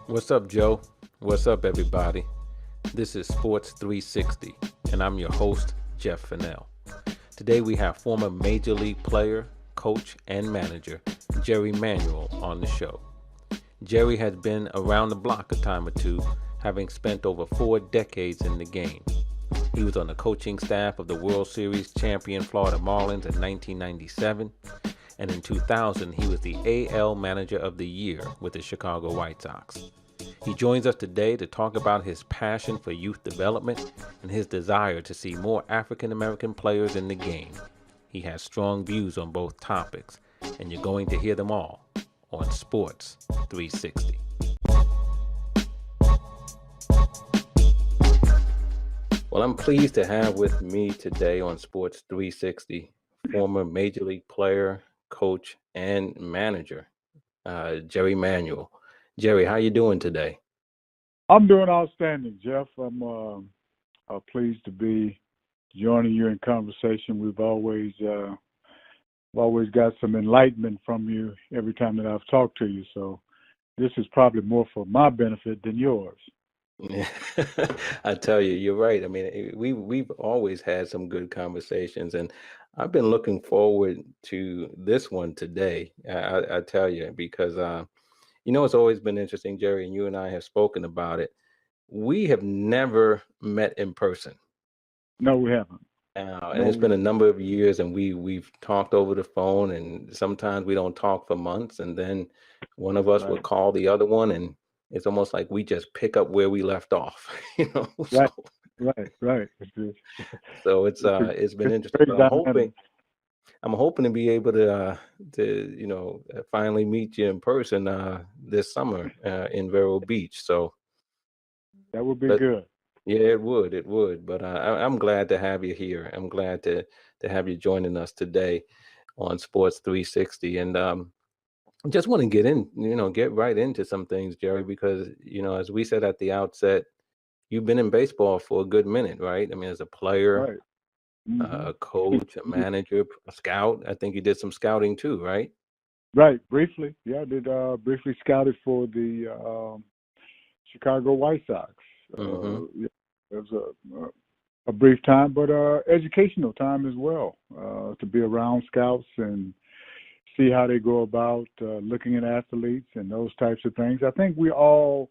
What's up, Joe? What's up, everybody? This is Sports360, and I'm your host, Jeff Fannell. Today we have former Major League player, coach, and manager Jerry Manuel on the show. Jerry has been around the block a time or two, having spent over 4 decades in the game. He was on the coaching staff of the World Series champion Florida Marlins in 1997, and in 2000 he was the AL Manager of the Year with the Chicago White Sox. He joins us today to talk about his passion for youth development and his desire to see more African American players in the game. He has strong views on both topics, and you're going to hear them all on Sports 360. Well, I'm pleased to have with me today on Sports 360 former Major League player, coach, and manager, Jerry Manuel. Jerry, how you doing today? I'm doing outstanding, Jeff. I'm pleased to be joining you in conversation. We've always got some enlightenment from you every time that I've talked to you. So this is probably more for my benefit than yours. Yeah. I tell you, you're right. I mean, we've always had some good conversations, and I've been looking forward to this one today. I tell you, because it's always been interesting, Jerry, and you and I have spoken about it. We have never met in person. No, we haven't. And No, it's we been a number of years, and we've talked over the phone, and sometimes we don't talk for months, and then one of us will right, call the other one, and it's almost like we just pick up where we left off, right, So right. so it's been It's interesting, very but dynamic. I'm hoping to be able finally meet you in person this summer in Vero Beach. So, That would be but good. yeah, it would. But I'm glad to have you here. I'm glad to have you joining us today on Sports 360. And just want to get right into some things, Jerry, because, as we said at the outset, you've been in baseball for a good minute, right? I mean, as a player, Right. Hmm. a coach, a manager, a scout. I think you did some scouting too, right? Right. Briefly, yeah, I did briefly scouted for the Chicago White Sox. Mm-hmm. Yeah, it was a brief time, but educational time as well, to be around scouts and see how they go about looking at athletes and those types of things. I think we all,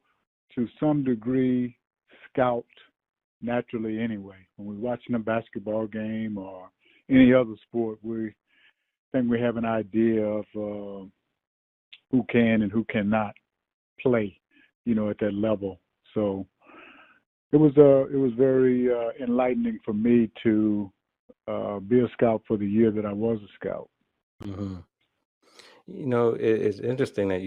to some degree, scout naturally anyway. When we're watching a basketball game or any other sport, we think we have an idea of who can and who cannot play, at that level. So it was very enlightening for me to be a scout for the year that I was a scout. Mm-hmm. It's interesting that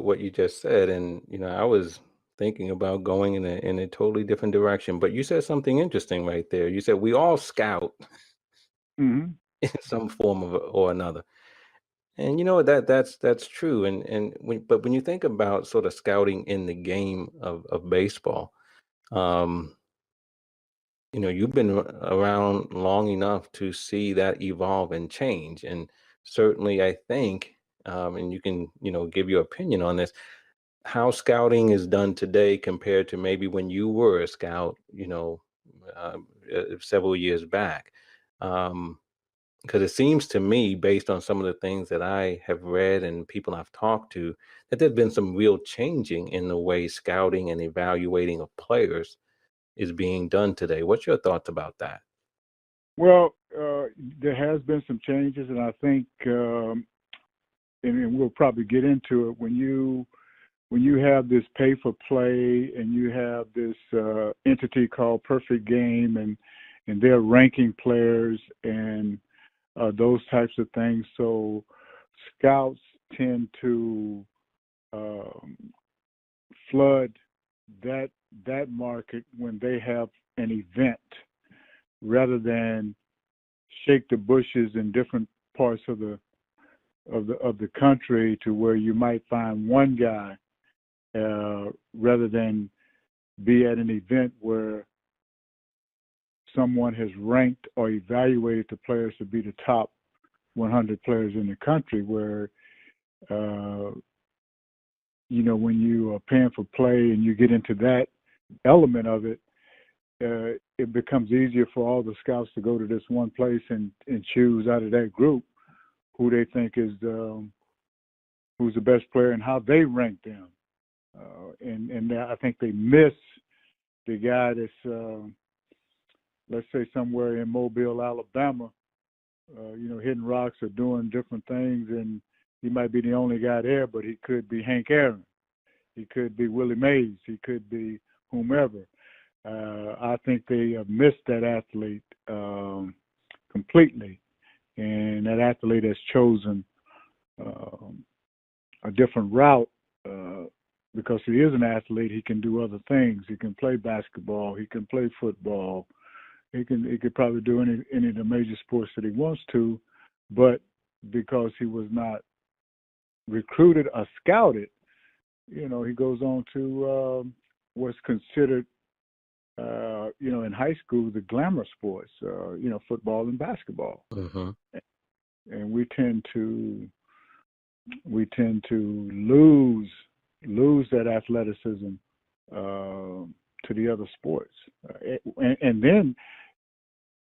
what you just said, and I was thinking about going in a totally different direction, but you said something interesting right there. You said we all scout Hmm. in some form of or another, and that's true. But when you think about sort of scouting in the game of baseball, um, you've been around long enough to see that evolve and change. And certainly, I think, and you can, give your opinion on this, how scouting is done today compared to maybe when you were a scout, several years back. Because it seems to me, based on some of the things that I have read and people I've talked to, that there's been some real changing in the way scouting and evaluating of players is being done today. What's your thoughts about that? Well, there has been some changes, and I think, and we'll probably get into it when you have this pay for play and you have this entity called Perfect Game, and they're ranking players and those types of things. So scouts tend to um, flood that market when they have an event rather than shake the bushes in different parts of the country to where you might find one guy rather than be at an event where someone has ranked or evaluated the players to be the top 100 players in the country, where uh, when you are paying for play and you get into that element of it, it becomes easier for all the scouts to go to this one place and choose out of that group who they think is who's the best player and how they rank them. And I think they miss the guy that's, let's say, somewhere in Mobile, Alabama, hitting rocks or doing different things, and he might be the only guy there, but he could be Hank Aaron. He could be Willie Mays. He could be whomever. I think they have missed that athlete completely, and that athlete has chosen a different route because he is an athlete. He can do other things. He can play basketball. He can play football. He could probably do any of the major sports that he wants to, but because he was not recruited or scouted, he goes on to what's considered, in high school, the glamour sports, football and basketball. Mm-hmm. And we tend to lose that athleticism to the other sports. And then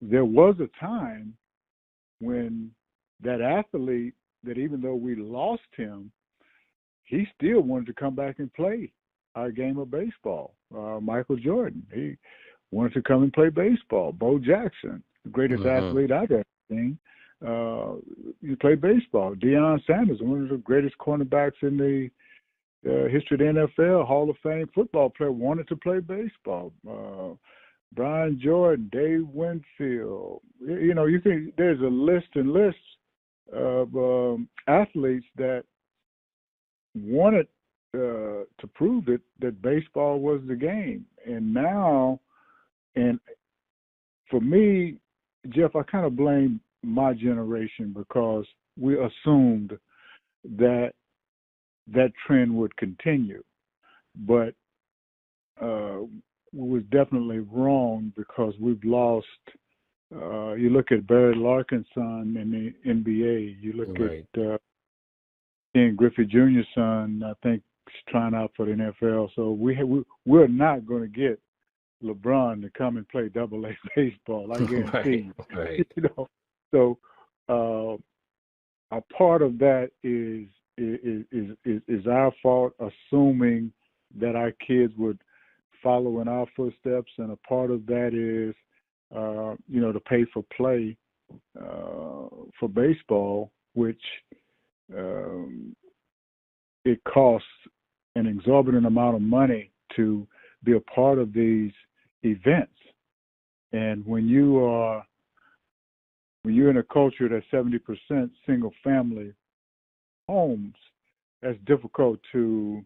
there was a time when that athlete, that even though we lost him, he still wanted to come back and play our game of baseball. Michael Jordan, he wanted to come and play baseball. Bo Jackson, the greatest athlete I've ever seen, he played baseball. Deion Sanders, one of the greatest cornerbacks in the history of the NFL, Hall of Fame football player, wanted to play baseball. Brian Jordan, Dave Winfield. You think there's a list and lists of athletes that wanted to prove that baseball was the game. And now, and for me, Jeff, I kind of blame my generation because we assumed that trend would continue. But was definitely wrong because we've lost. You look at Barry Larkin's son in the NBA. You look at Ken Griffey Jr.'s son. I think he's trying out for the NFL. So we're not going to get LeBron to come and play Double-A baseball. I guarantee you. Right. So a part of that is our fault, assuming that our kids would follow in our footsteps, and a part of that is, the pay for play for baseball, which it costs an exorbitant amount of money to be a part of these events. And when you're in a culture that's 70% single family homes, that's difficult to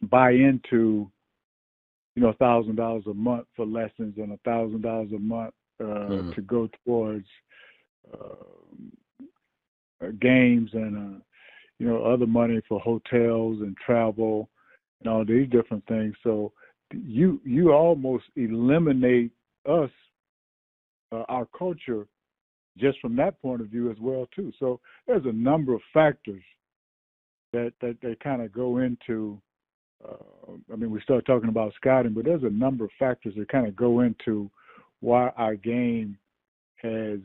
buy into, $1,000 a month for lessons and $1,000 a month to go towards games and other money for hotels and travel and all these different things. So you almost eliminate us, our culture, just from that point of view as well too. So there's a number of factors that kind of go into. We start talking about scouting, but there's a number of factors that kind of go into why our game has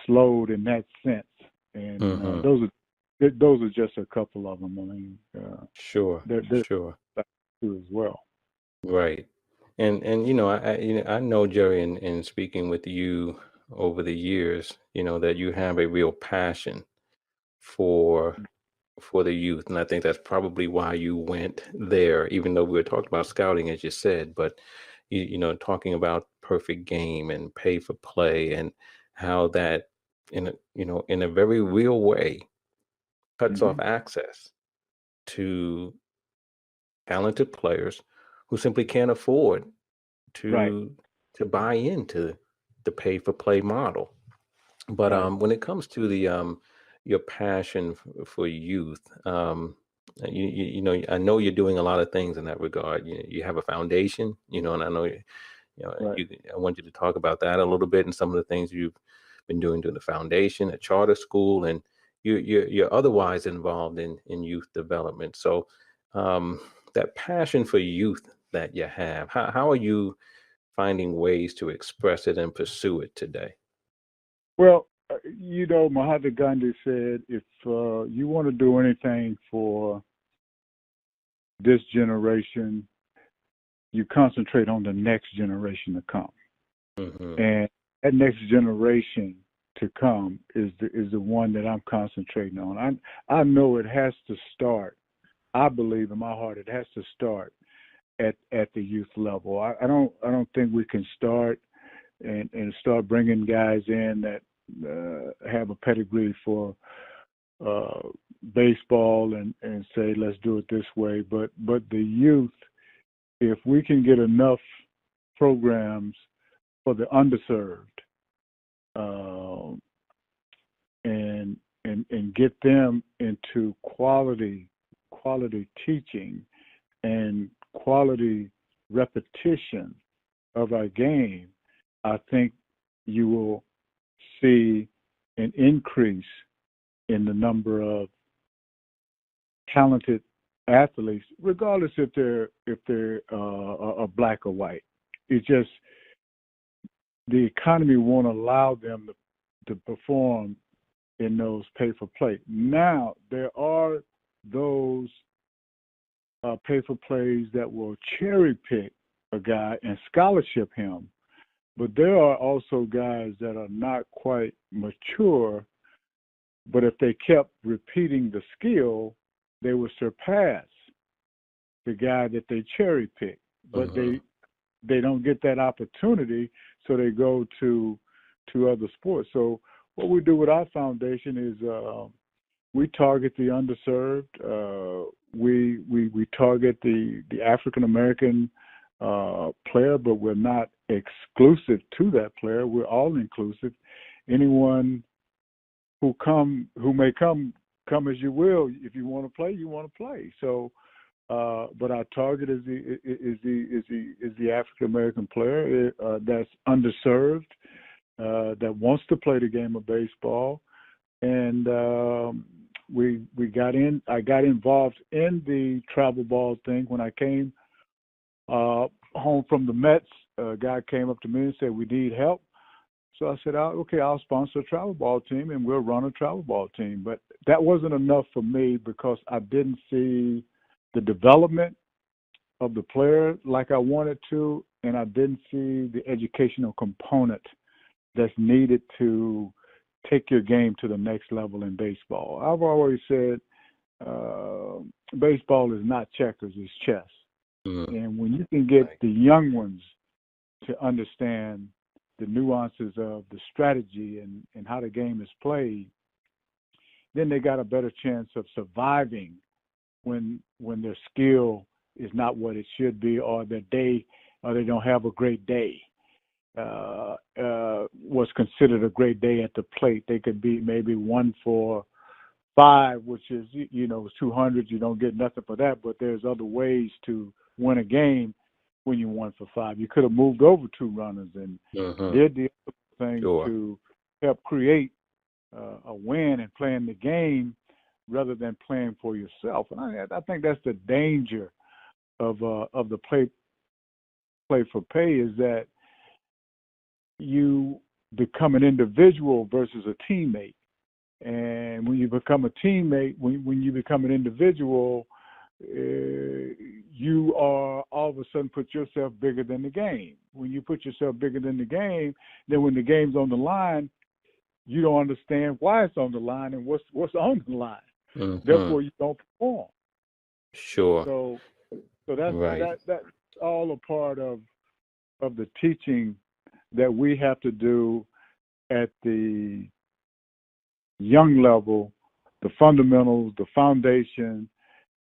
slowed in that sense. And those are just a couple of them. Sure. There's too as well. Right. And I know, Jerry, in speaking with you over the years, that you have a real passion for the youth, and I think that's probably why you went there, even though we were talking about scouting, as you said, but talking about perfect game and pay for play, and how that in a very real way cuts off access to talented players who simply can't afford to buy into the pay for play model. But when it comes to the your passion for youth, I know you're doing a lot of things in that regard. You have a foundation, and I know I want you to talk about that a little bit and some of the things you've been doing to the foundation, a charter school, and you're otherwise involved in youth development. So um, that passion for youth that you have, how are you finding ways to express it and pursue it today? Well, Mahatma Gandhi said, if you want to do anything for this generation, you concentrate on the next generation to come. Hmm. And that next generation to come is the one that I'm concentrating on. I know it has to start. I believe in my heart it has to start at the youth level. I don't think we can start and start bringing guys in that have a pedigree for baseball and say let's do it this way. But the youth, if we can get enough programs for the underserved, uh, and get them into quality teaching and quality repetition of our game, I think you will see an increase in the number of talented athletes, regardless if they're are black or white. It's just the economy won't allow them to perform in those pay for play. Now there are those pay for plays that will cherry pick a guy and scholarship him, but there are also guys that are not quite mature. But if they kept repeating the skill, they would surpass the guy that they cherry pick. But Hmm. they don't get that opportunity, so they go to other sports. So what we do with our foundation is we target the underserved. We target the African American player, but we're not exclusive to that player. We're all inclusive. Anyone who may come as you will. If you want to play, you want to play. So, but our target is the African American player that's underserved, that wants to play the game of baseball, and we got in. I got involved in the travel ball thing when I came home from the Mets. A guy came up to me and said, "We need help." So I said, "Okay, I'll sponsor a travel ball team and we'll run a travel ball team." But that wasn't enough for me because I didn't see the development of the player like I wanted to, and I didn't see the educational component that's needed to take your game to the next level in baseball. I've always said baseball is not checkers, it's chess. Mm. And when you can get Right. the young ones to understand the nuances of the strategy and how the game is played, then they got a better chance of surviving when their skill is not what it should be, or their day, or they don't have a great day. What's considered a great day at the plate, they could be maybe 1 for 5, which is 200. You don't get nothing for that, but there's other ways to win a game when you're 1 for 5. You could have moved over 2 runners and Hmm. did the other things Sure. to help create a win and playing the game rather than playing for yourself. And I think that's the danger of the play for pay, is that you become an individual versus a teammate. And when you become a teammate, when you become an individual, you are all of a sudden put yourself bigger than the game. When you put yourself bigger than the game, then when the game's on the line, you don't understand why it's on the line and what's on the line. Hmm. Therefore, you don't perform. Sure. So that's Right. that's all a part of the teaching that we have to do at the young level, the fundamentals, the foundation,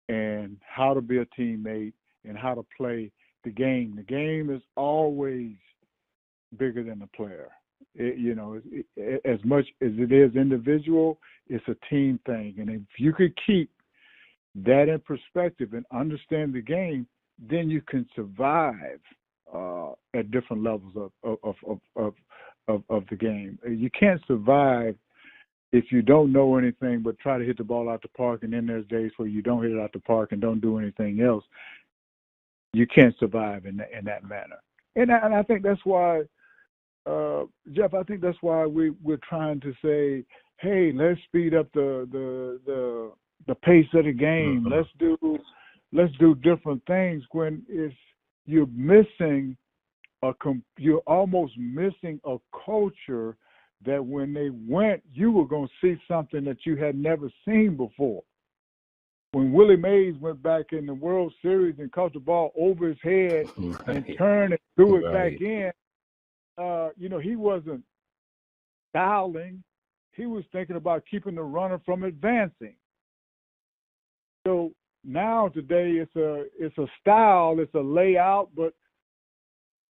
and how to be a teammate and how to play the game. The game is always bigger than the player. As much as it is individual, it's a team thing. And if you could keep that in perspective and understand the game, then you can survive at different levels of the game. You can't survive if you don't know anything but try to hit the ball out the park, and then there's days where you don't hit it out the park and don't do anything else, you can't survive in that manner. And I think that's why, Jeff. I think that's why we're trying to say, hey, let's speed up the pace of the game. Mm-hmm. Let's do different things. When it's you're missing you're almost missing a culture that when they went, you were going to see something that you had never seen before. When Willie Mays went back in the World Series and caught the ball over his head and turned and threw it back in, he wasn't styling. He was thinking about keeping the runner from advancing. So now today it's a style, it's a layout, but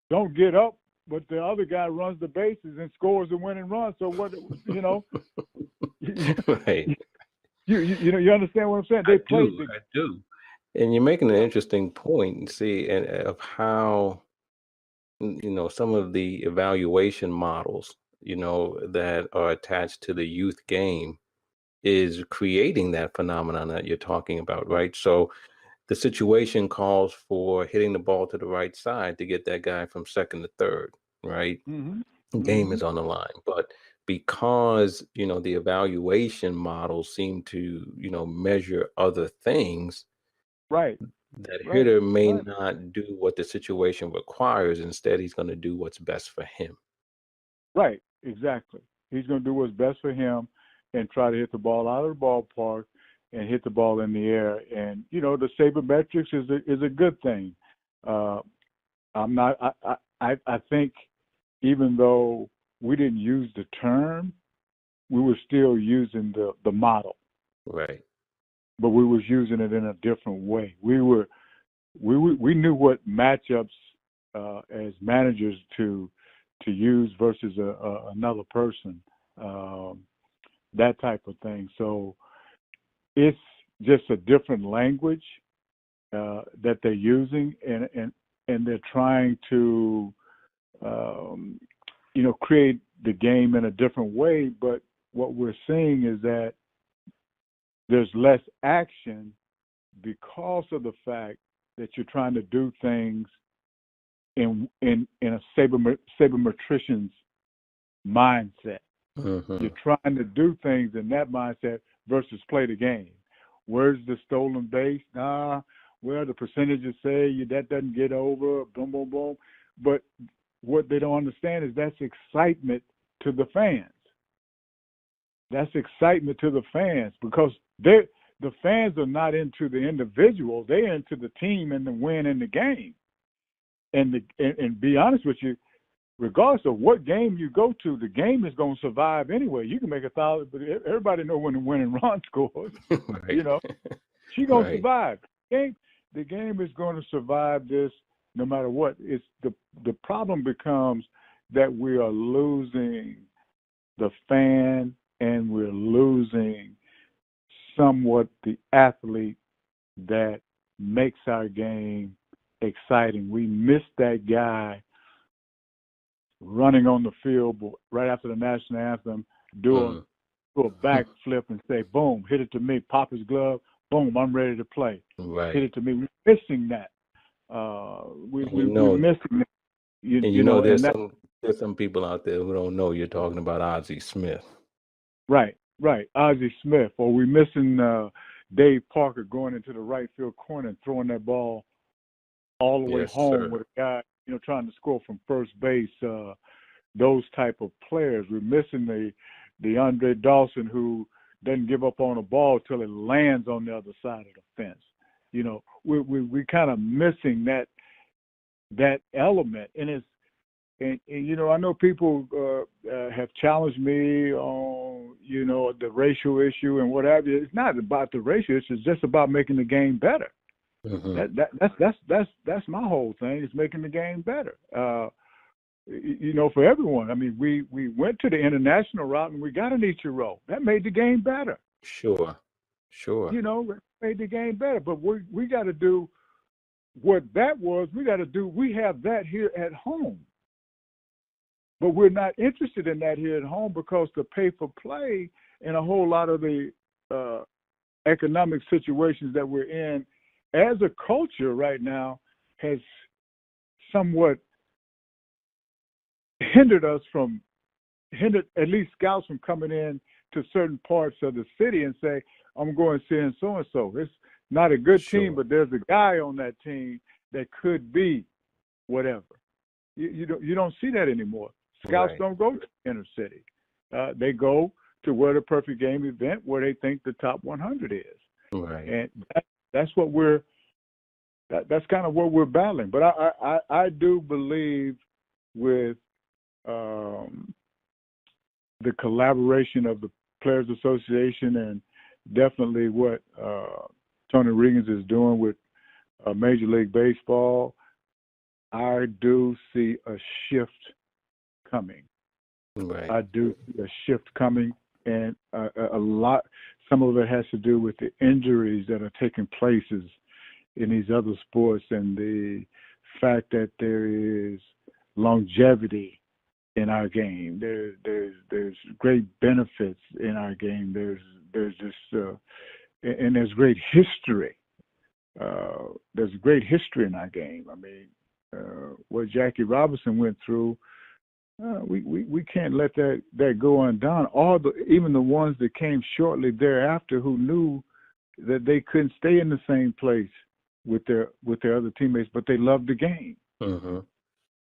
don't get up. But the other guy runs the bases and scores the winning run. So what, Right. You understand what I'm saying? They played. I do. And you're making an interesting point, see, and of how, some of the evaluation models, that are attached to the youth game is creating that phenomenon that you're talking about, right? So the situation calls for hitting the ball to the right side to get that guy from second to third, right? Game is on the line. But because, the evaluation models seem to, measure other things, right, that hitter may not do what the situation requires. Instead, he's going to do what's best for him. Right, exactly. He's going to do what's best for him and try to hit the ball out of the ballpark and hit the ball in the air. And, the sabermetrics is a good thing. I think even though we didn't use the term, we were still using the model. Right. But we was using it in a different way. We knew what matchups as managers to use versus another person, that type of thing. So it's just a different language that they're using, and they're trying to create the game in a different way. But what we're seeing is that there's less action because of the fact that you're trying to do things in a sabermetrician's mindset. You're trying to do things in that mindset versus play the game. Where's the stolen base? Well, the percentages say that doesn't get over, boom, boom, boom. But what they don't understand is that's excitement to the fans. That's excitement to the fans because the fans are not into the individual. They're into the team and the win in the game. And be honest with you, regardless of what game you go to, the game is going to survive anyway. You can make 1,000, but everybody knows when the winning run scores. Right. She's going to survive. The game is going to survive this no matter what. It's the problem becomes that we are losing the fan and we're losing somewhat the athlete that makes our game exciting. We miss that guy running on the field right after the national anthem, do a backflip and say, boom, hit it to me, pop his glove, boom, I'm ready to play. Right. Hit it to me. We're missing that. We're missing that. There's some people out there who don't know you're talking about Ozzie Smith. Right. Ozzie Smith. Or we're missing Dave Parker going into the right field corner and throwing that ball all the way home with a guy, trying to score from first base. Those type of players. We're missing the Andre Dawson who doesn't give up on a ball till it lands on the other side of the fence. We're kind of missing that element, and I know people have challenged me on the racial issue and what have you. It's not about the racial issue; it's just about making the game better. That's my whole thing. Is making the game better. For everyone. I mean, we went to the international route and we got an Ichiro. That made the game better. Sure. It made the game better. But we got to do what that was. We got to do. We have that here at home. But we're not interested in that here at home because the pay for play in a whole lot of the economic situations that we're in, as a culture right now, has somewhat hindered at least scouts from coming in to certain parts of the city and say, I'm going to see so-and-so. It's not a good team, but there's a guy on that team that could be whatever. You don't see that anymore. Scouts don't go to the inner city. They go to where the perfect game event, where they think the top 100 is. Right. And that's what that's kind of what we're battling. But I do believe with the collaboration of the Players Association and definitely what Tony Riggins is doing with Major League Baseball, I do see a shift coming. Right. I do see a shift coming, and some of it has to do with the injuries that are taking places in these other sports and the fact that there is longevity in our game. There's great benefits in our game. There's just and there's great history. There's great history in our game. I mean, what Jackie Robinson went through, we can't let that go undone. Even the ones that came shortly thereafter who knew that they couldn't stay in the same place with their other teammates, but they loved the game. Mm-hmm.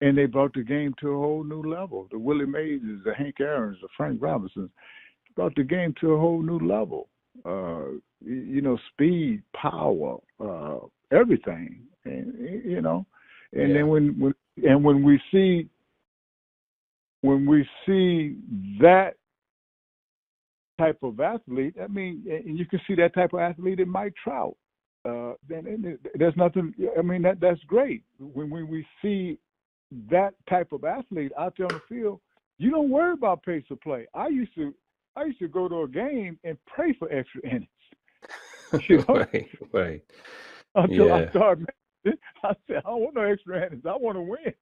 And they brought the game to a whole new level. The Willie Mays, the Hank Aaron's, the Frank Robinsons brought the game to a whole new level. Speed, power, everything. And then when we see that type of athlete, I mean, and you can see that type of athlete in Mike Trout. Then there's nothing. I mean, that's great. When we see that type of athlete out there on the field, you don't worry about pace of play. I used to go to a game and pray for extra innings. Right. Until I started, I said, I don't want no extra innings. I want to win.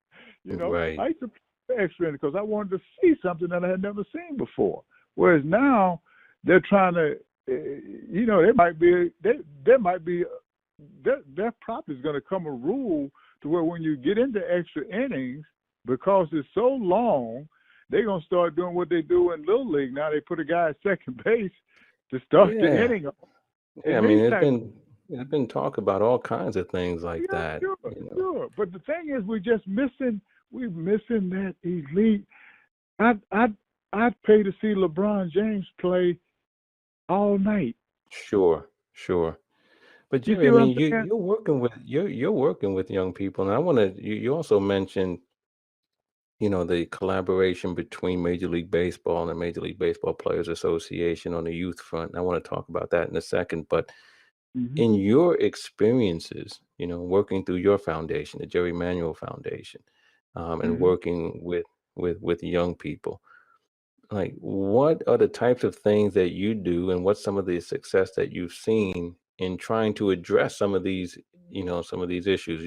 Right. I used to pray for extra innings because I wanted to see something that I had never seen before. Whereas now they're trying to, there might be there probably is going to come a rule to where when you get into extra innings, because it's so long, they're going to start doing what they do in Little League. Now they put a guy at second base to start the inning. Yeah, I mean, there's been talk about all kinds of things like that. Sure. But the thing is, we're missing that elite. I'd pay to see LeBron James play all night. Sure. But Jerry, I mean, you're working with young people, and I want to. You also mentioned, the collaboration between Major League Baseball and the Major League Baseball Players Association on the youth front. And I want to talk about that in a second. But in your experiences, working through your foundation, the Jerry Manuel Foundation, and working with young people, like, what are the types of things that you do, and what's some of the success that you've seen in trying to address some of these issues?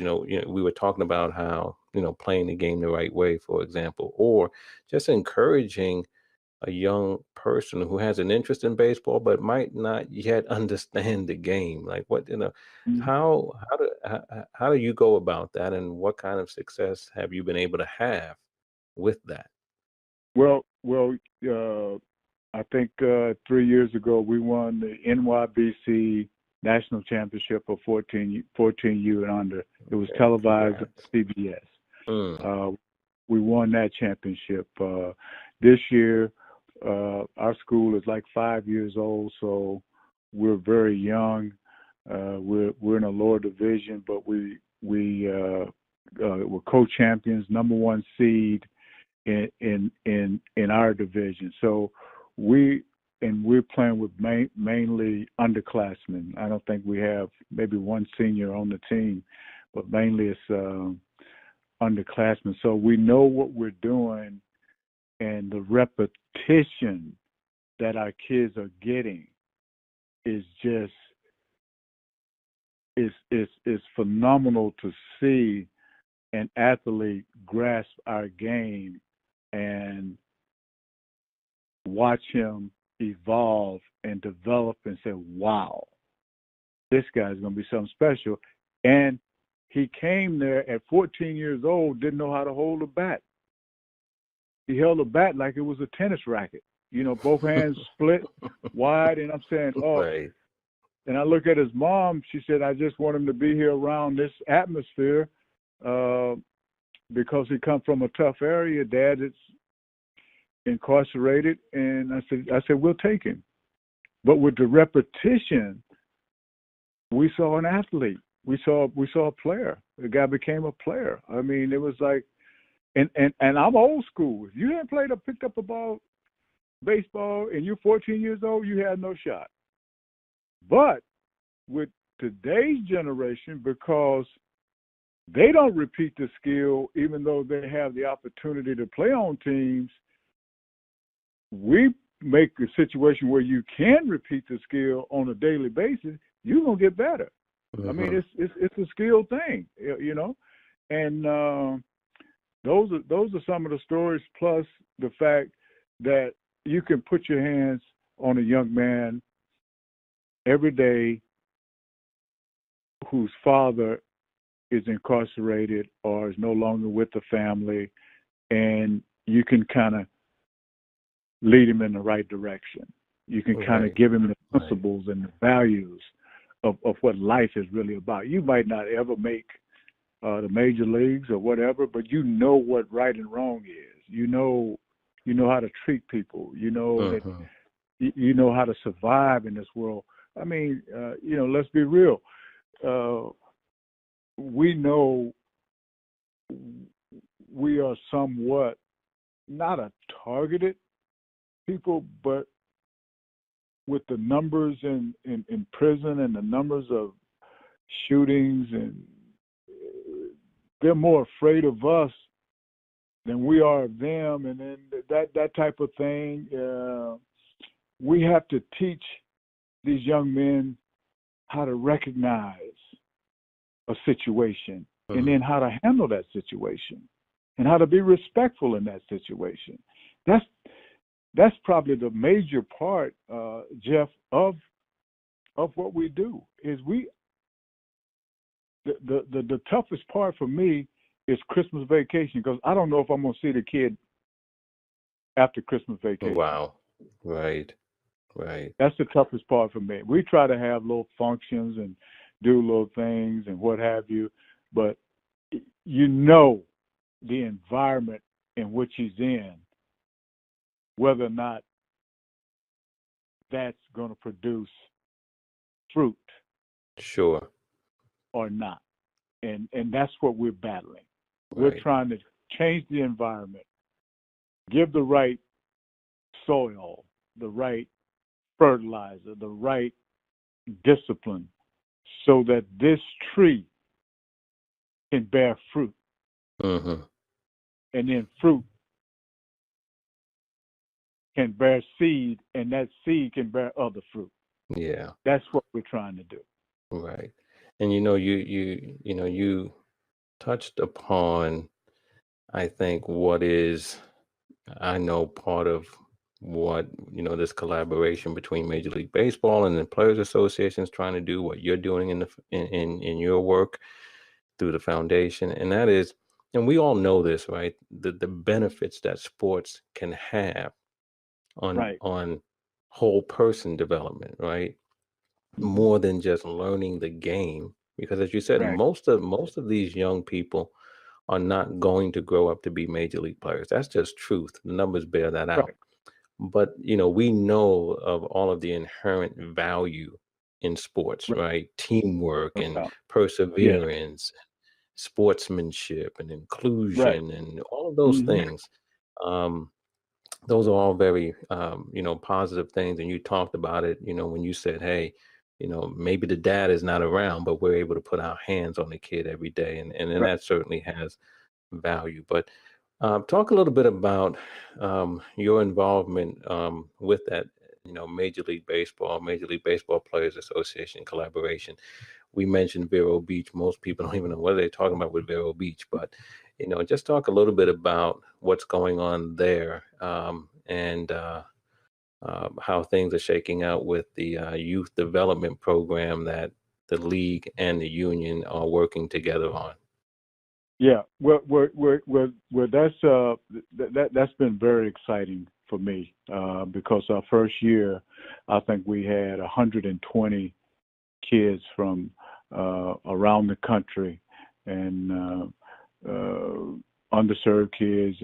We were talking about how, playing the game the right way, for example, or just encouraging a young person who has an interest in baseball but might not yet understand the game. Like, what, how do you go about that, and what kind of success have you been able to have with that? Well, I think 3 years ago we won the NYBC National Championship for 14U and under. It was televised on CBS. We won that championship. This year, our school is like 5 years old, so we're very young. We're in a lower division, but we're co-champions, number one seed in our division. So we're playing with mainly underclassmen. I don't think we have maybe one senior on the team, but mainly it's underclassmen. So we know what we're doing, and the repetition that our kids are getting is just is phenomenal to see an athlete grasp our game and watch him evolve and develop and say, wow, this guy's going to be something special. And he came there at 14 years old, didn't know how to hold a bat. He held a bat like it was a tennis racket, both hands split wide. And I'm saying, oh, Right. And I look at his mom, she said, I just want him to be here around this atmosphere because he come from a tough area. Dad is incarcerated. And I said, we'll take him. But with the repetition, we saw an athlete. We saw a player. The guy became a player. I mean, it was like, and I'm old school. If you hadn't picked up a ball, baseball, and you're 14 years old, you had no shot. But with today's generation, because they don't repeat the skill, even though they have the opportunity to play on teams, we make a situation where you can repeat the skill on a daily basis. You're gonna get better. Mm-hmm. I mean, it's a skill thing, and those are some of the stories. Plus the fact that you can put your hands on a young man every day whose father is incarcerated or is no longer with the family, and you can kind of lead him in the right direction. You can kind of give him the principles and the values of what life is really about. You might not ever make the major leagues or whatever, but you know what right and wrong is. You know how to treat people. You know that you know how to survive in this world. I mean, let's be real. We know we are somewhat not a targeted people, but with the numbers in prison and the numbers of shootings, and they're more afraid of us than we are of them, and then that type of thing. We have to teach these young men how to recognize a situation and then how to handle that situation and how to be respectful in that situation. That's probably the major part, Jeff, of what we do. Is the toughest part for me is Christmas vacation, because I don't know if I'm going to see the kid after Christmas vacation. Wow. Right. That's the toughest part for me. We try to have little functions and do little things and what have you, but the environment in which he's in, whether or not that's going to produce fruit. Sure. Or not. And that's what we're battling. We're trying to change the environment, give the right soil, the right fertilizer, the right discipline, so that this tree can bear fruit. And then fruit can bear seed, and that seed can bear other fruit. Yeah. That's what we're trying to do. Right. And you touched upon, I think, what is, I know, part of what, this collaboration between Major League Baseball and the Players Association is trying to do, what you're doing in your work through the foundation. And that is, and we all know this, right? The benefits that sports can have on whole person development, right? More than just learning the game, because as you said, most of these young people are not going to grow up to be major league players. That's just truth. The numbers bear that out. But we know of all of the inherent value in sports, right? Teamwork and perseverance, sportsmanship and inclusion, and all of those things. Those are all very positive things. And you talked about it, when you said, hey, maybe the dad is not around, but we're able to put our hands on the kid every day. And that certainly has value. But talk a little bit about your involvement with that, Major League Baseball Players Association collaboration. We mentioned Vero Beach. Most people don't even know what they're talking about with Vero Beach, but just talk a little bit about what's going on there, and how things are shaking out with the youth development program that the league and the union are working together on. Yeah, that's been very exciting for me because our first year, I think we had 120 kids from around the country, and underserved kids,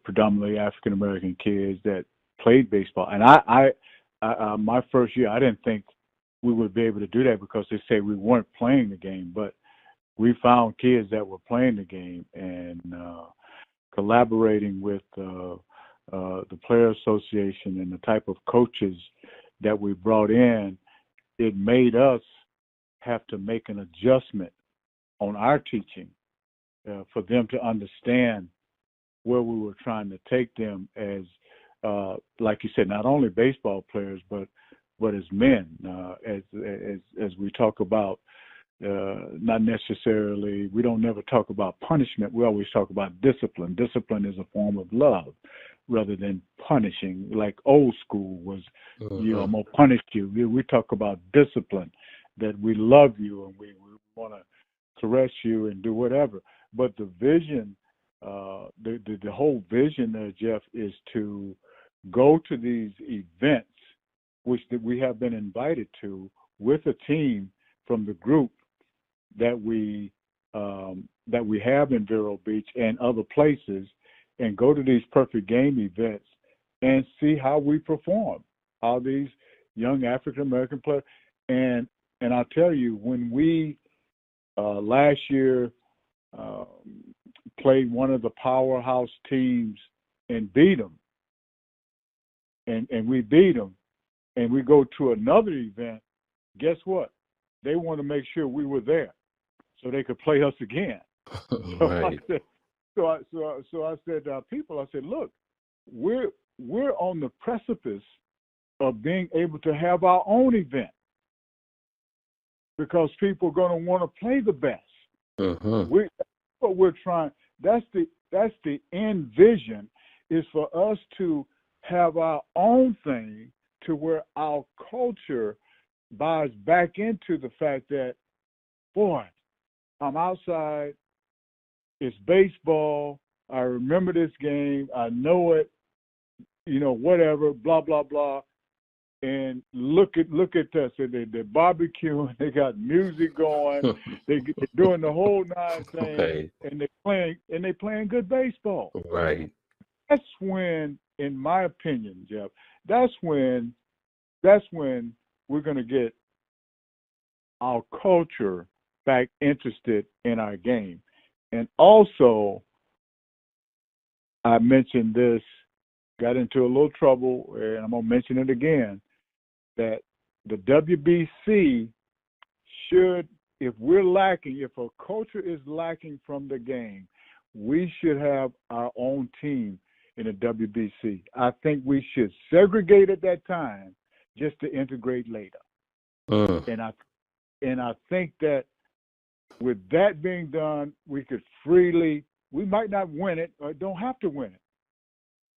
predominantly African American kids that played baseball. And my first year, I didn't think we would be able to do that because they say we weren't playing the game, but we found kids that were playing the game, and collaborating with the Player Association and the type of coaches that we brought in, it made us have to make an adjustment on our teaching for them to understand where we were trying to take them as, like you said, not only baseball players, but as men, as we talk about. Not necessarily, we don't never talk about punishment. We always talk about discipline. Discipline is a form of love rather than punishing, like old school was, I'm going to punish you. We talk about discipline, that we love you and we want to caress you and do whatever. But the vision, the whole vision there, Jeff, is to go to these events, which that we have been invited to with a team from the group that we have in Vero Beach and other places, and go to these perfect game events and see how we perform, how these young African American players. And I'll tell you, when we last year played one of the powerhouse teams and beat them, and we beat them, and we go to another event, guess what? They want to make sure we were there so they could play us again. Right. So I said, people, I said, look, we're on the precipice of being able to have our own event because people are going to want to play the best. That's what we're trying. That's the end vision, is for us to have our own thing, to where our culture buys back into the fact that, boy, I'm outside, it's baseball, I remember this game, I know it, whatever, blah, blah, blah. And look at this. They're barbecuing, they got music going, they're doing the whole nine thing, Right. and they're playing good baseball. Right. That's when, in my opinion, Jeff, that's when we're going to get our culture back interested in our game. And also, I mentioned this, got into a little trouble, and I'm going to mention it again, that the WBC should, if a culture is lacking from the game, we should have our own team in the WBC. I think we should segregate at that time just to integrate later. And I think that with that being done, we might not win it or don't have to win it.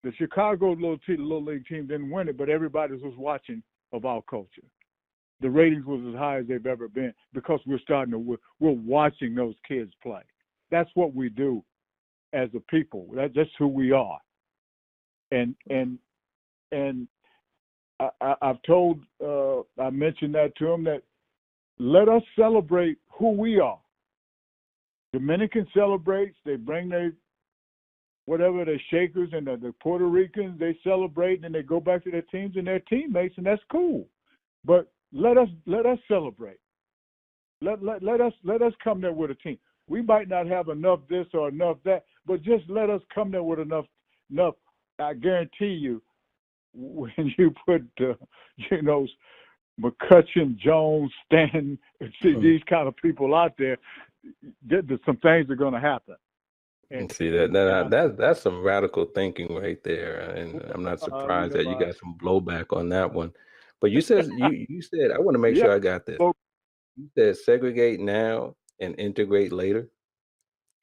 The Chicago Little League team didn't win it, but everybody was watching of our culture. The ratings was as high as they've ever been because we're watching those kids play. That's what we do as a people. That's who we are. And I've told, I mentioned that to them, that let us celebrate who we are. Dominican celebrates, they bring their shakers, and the Puerto Ricans, they celebrate, and they go back to their teams and their teammates, and that's cool. But let us celebrate. Let us come there with a team. We might not have enough this or enough that, but just let us come there with enough. I guarantee you, when you put McCutcheon, Jones, Stanton, these kind of people out there, some things are going to happen. And see that's some radical thinking right there, and I'm not surprised that you got some blowback on that one. But you said I want to make sure I got this. You said segregate now and integrate later.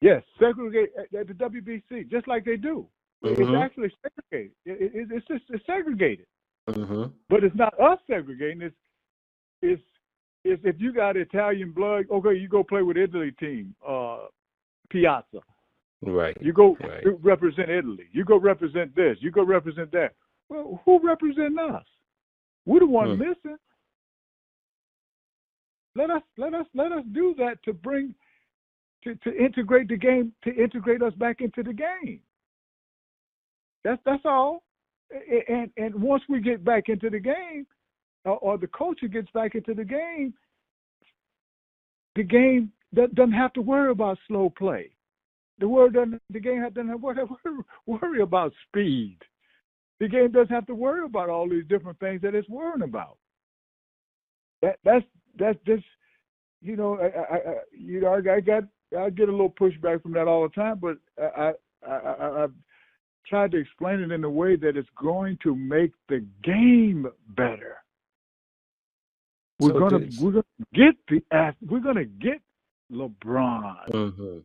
Yes, segregate at the WBC, just like they do. It's actually segregated. It's segregated. Mm-hmm. But it's not us segregating. It's if you got Italian blood, okay, you go play with Italy team, Piazza. Right. You go Right. represent Italy. You go represent this. You go represent that. Well, who represent us? We're the one Hmm. missing. Let us do that to bring to integrate the game, to integrate us back into the game. That's all. And once we get back into the game, or the culture gets back into the game doesn't have to worry about slow play. The game doesn't have to worry about speed. The game doesn't have to worry about all these different things that it's worrying about. That's just, you know, I get a little pushback from that all the time, but I've tried to explain it in a way that it's going to make the game better. We're So gonna this. get we're gonna get LeBron. Mm-hmm.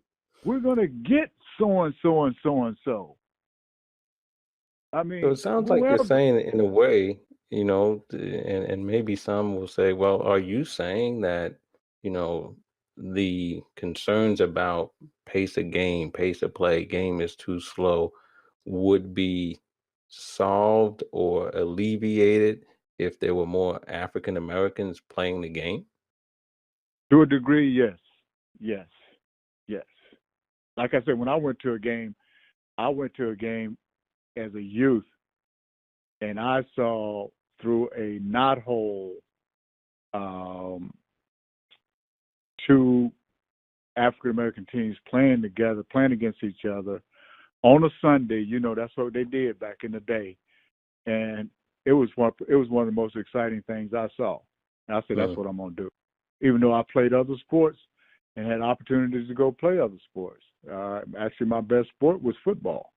We're gonna get so and so and so and so. I So it mean, sounds like you're whoever. saying in a way, and maybe some will say, well, are you saying that, the concerns about pace of game, pace of play, game is too slow would be solved or alleviated if there were more African Americans playing the game? To a degree, yes, yes, yes. Like I said, when I went to a game as a youth, and I saw through a knothole two African American teams playing together, playing against each other on a Sunday. You know, that's what they did back in the day, and it was one of the most exciting things I saw. And I said, that's what I'm gonna do. Even though I played other sports and had opportunities to go play other sports. Actually, my best sport was football.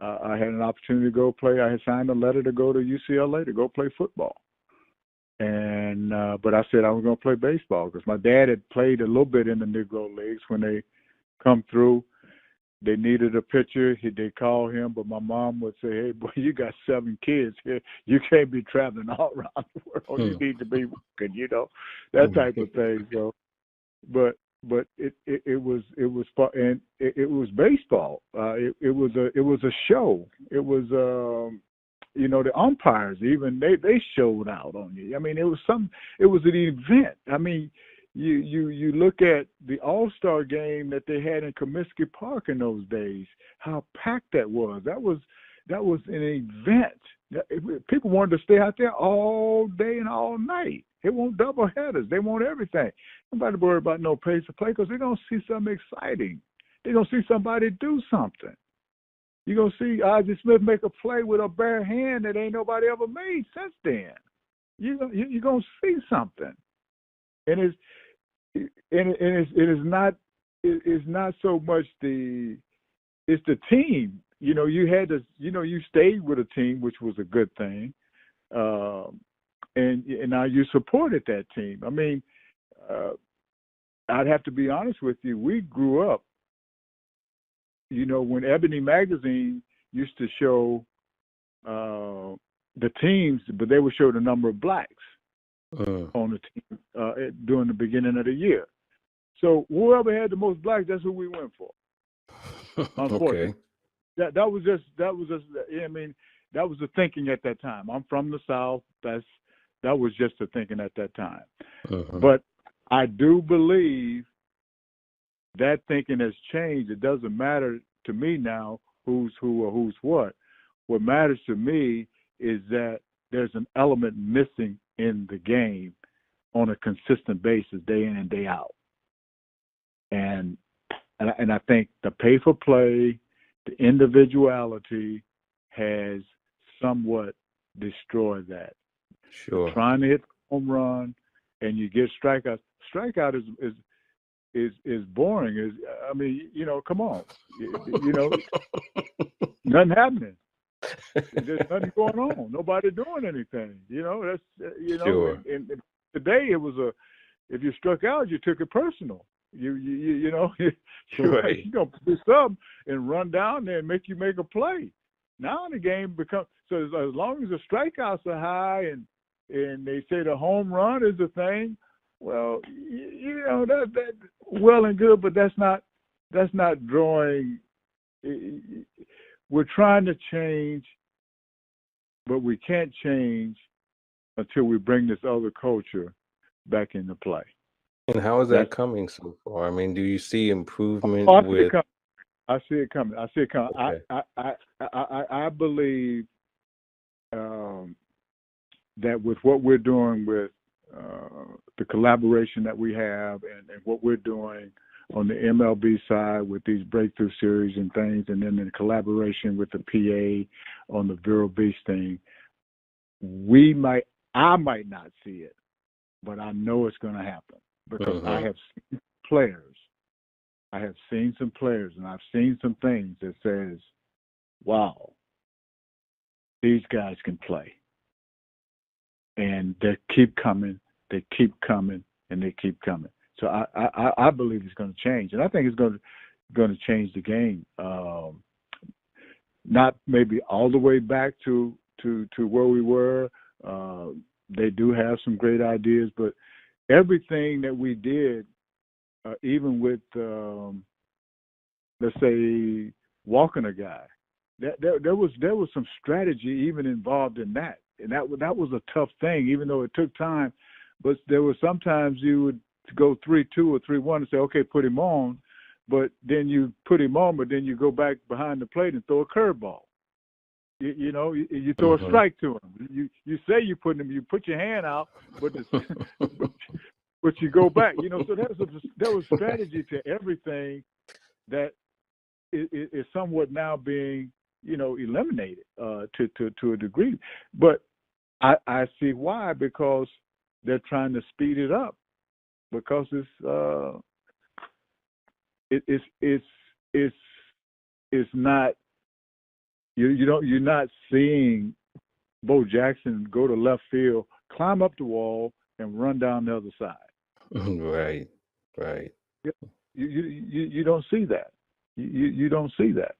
I had an opportunity to go play. I had signed a letter to go to UCLA to go play football. And but I said I was going to play baseball because my dad had played a little bit in the Negro Leagues. When they come through, they needed a pitcher. They call him, but my mom would say, "Hey, boy, you got 7 kids here. You can't be traveling all around the world. You need to be working, that type of thing." So, but it was fun, and it was baseball. It was a show. It was the umpires even they showed out on you. I mean, it was an event. I mean, you look at the All-Star game that they had in Comiskey Park in those days, how packed that was. That was an event. People wanted to stay out there all day and all night. They want double headers. They want everything. Nobody worry about no pace of play because they're going to see something exciting. They're going to see somebody do something. You're going to see Ozzie Smith make a play with a bare hand that ain't nobody ever made since then. You're going to see something. And it's not so much it's the team. You had to, you stayed with a team, which was a good thing. And now you supported that team. I mean, I'd have to be honest with you. We grew up, when Ebony Magazine used to show the teams, but they would show the number of blacks on the team during the beginning of the year. So whoever had the most blacks, that's who we went for. Unfortunately, Okay. that was just. I mean, that was the thinking at that time. I'm from the South. That was just the thinking at that time. But I do believe that thinking has changed. It doesn't matter to me now who's who or who's what. What matters to me is that there's an element missing in the game on a consistent basis, day in and day out. And I think the pay for play, the individuality has somewhat destroyed that. Sure. Trying to hit home run and you get strikeouts. Strikeout is boring. I mean, come on. Nothing happening. There's nothing going on. Nobody doing anything. That's Sure. And today it was if you struck out, you took it personal. You're Right. gonna do something and run down there and make a play. Now the game becomes So as long as the strikeouts are high and they say the home run is the thing, well, that well and good, but that's not drawing. We're trying to change, but we can't change until we bring this other culture back into play. And how is that coming so far? I mean, do you see improvement I with? See it coming. Okay. I believe that with what we're doing with the collaboration that we have and what we're doing on the MLB side with these breakthrough series and things, and then in collaboration with the PA on the Vero Beach thing, I might not see it, but I know it's going to happen because I have seen players. I have seen some players, and I've seen some things that says, wow, these guys can play. And they keep coming, and they keep coming. So I believe it's going to change, and I think it's going to change the game. Not maybe all the way back to where we were. They do have some great ideas, but everything that we did, even with let's say walking a guy, there was some strategy even involved in that. And that was a tough thing, even though it took time. But there were sometimes you would go 3-2 or 3-1 and say, okay, put him on. But then you put him on, but then you go back behind the plate and throw a curveball. You throw a strike to him. You say you put him, you put your hand out, but but you go back. So there was strategy to everything that is somewhat now being eliminated to a degree. But I see why, because they're trying to speed it up, because it's not, you're not seeing Bo Jackson go to left field, climb up the wall, and run down the other side. Right. You don't see that. You don't see that.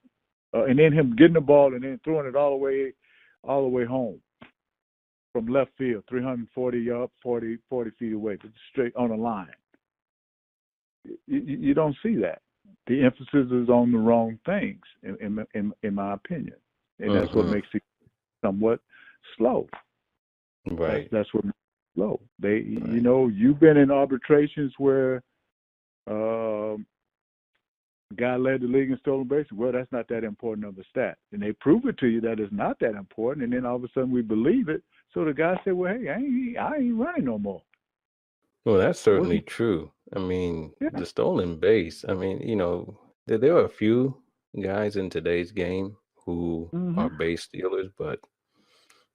And then him getting the ball and then throwing it all the way home from left field, 340 yards, 40 feet away, straight on the line. You don't see that. The emphasis is on the wrong things, in my opinion, and that's what makes it somewhat slow. Right. That's what makes it slow. You've been in arbitrations where guy led the league in stolen bases. Well, that's not that important of a stat. And they prove it to you that it's not that important, and then all of a sudden we believe it. So the guy said, well, hey, I ain't running no more. Well, that's certainly true. I mean, the stolen base, I mean, there are a few guys in today's game who are base stealers, but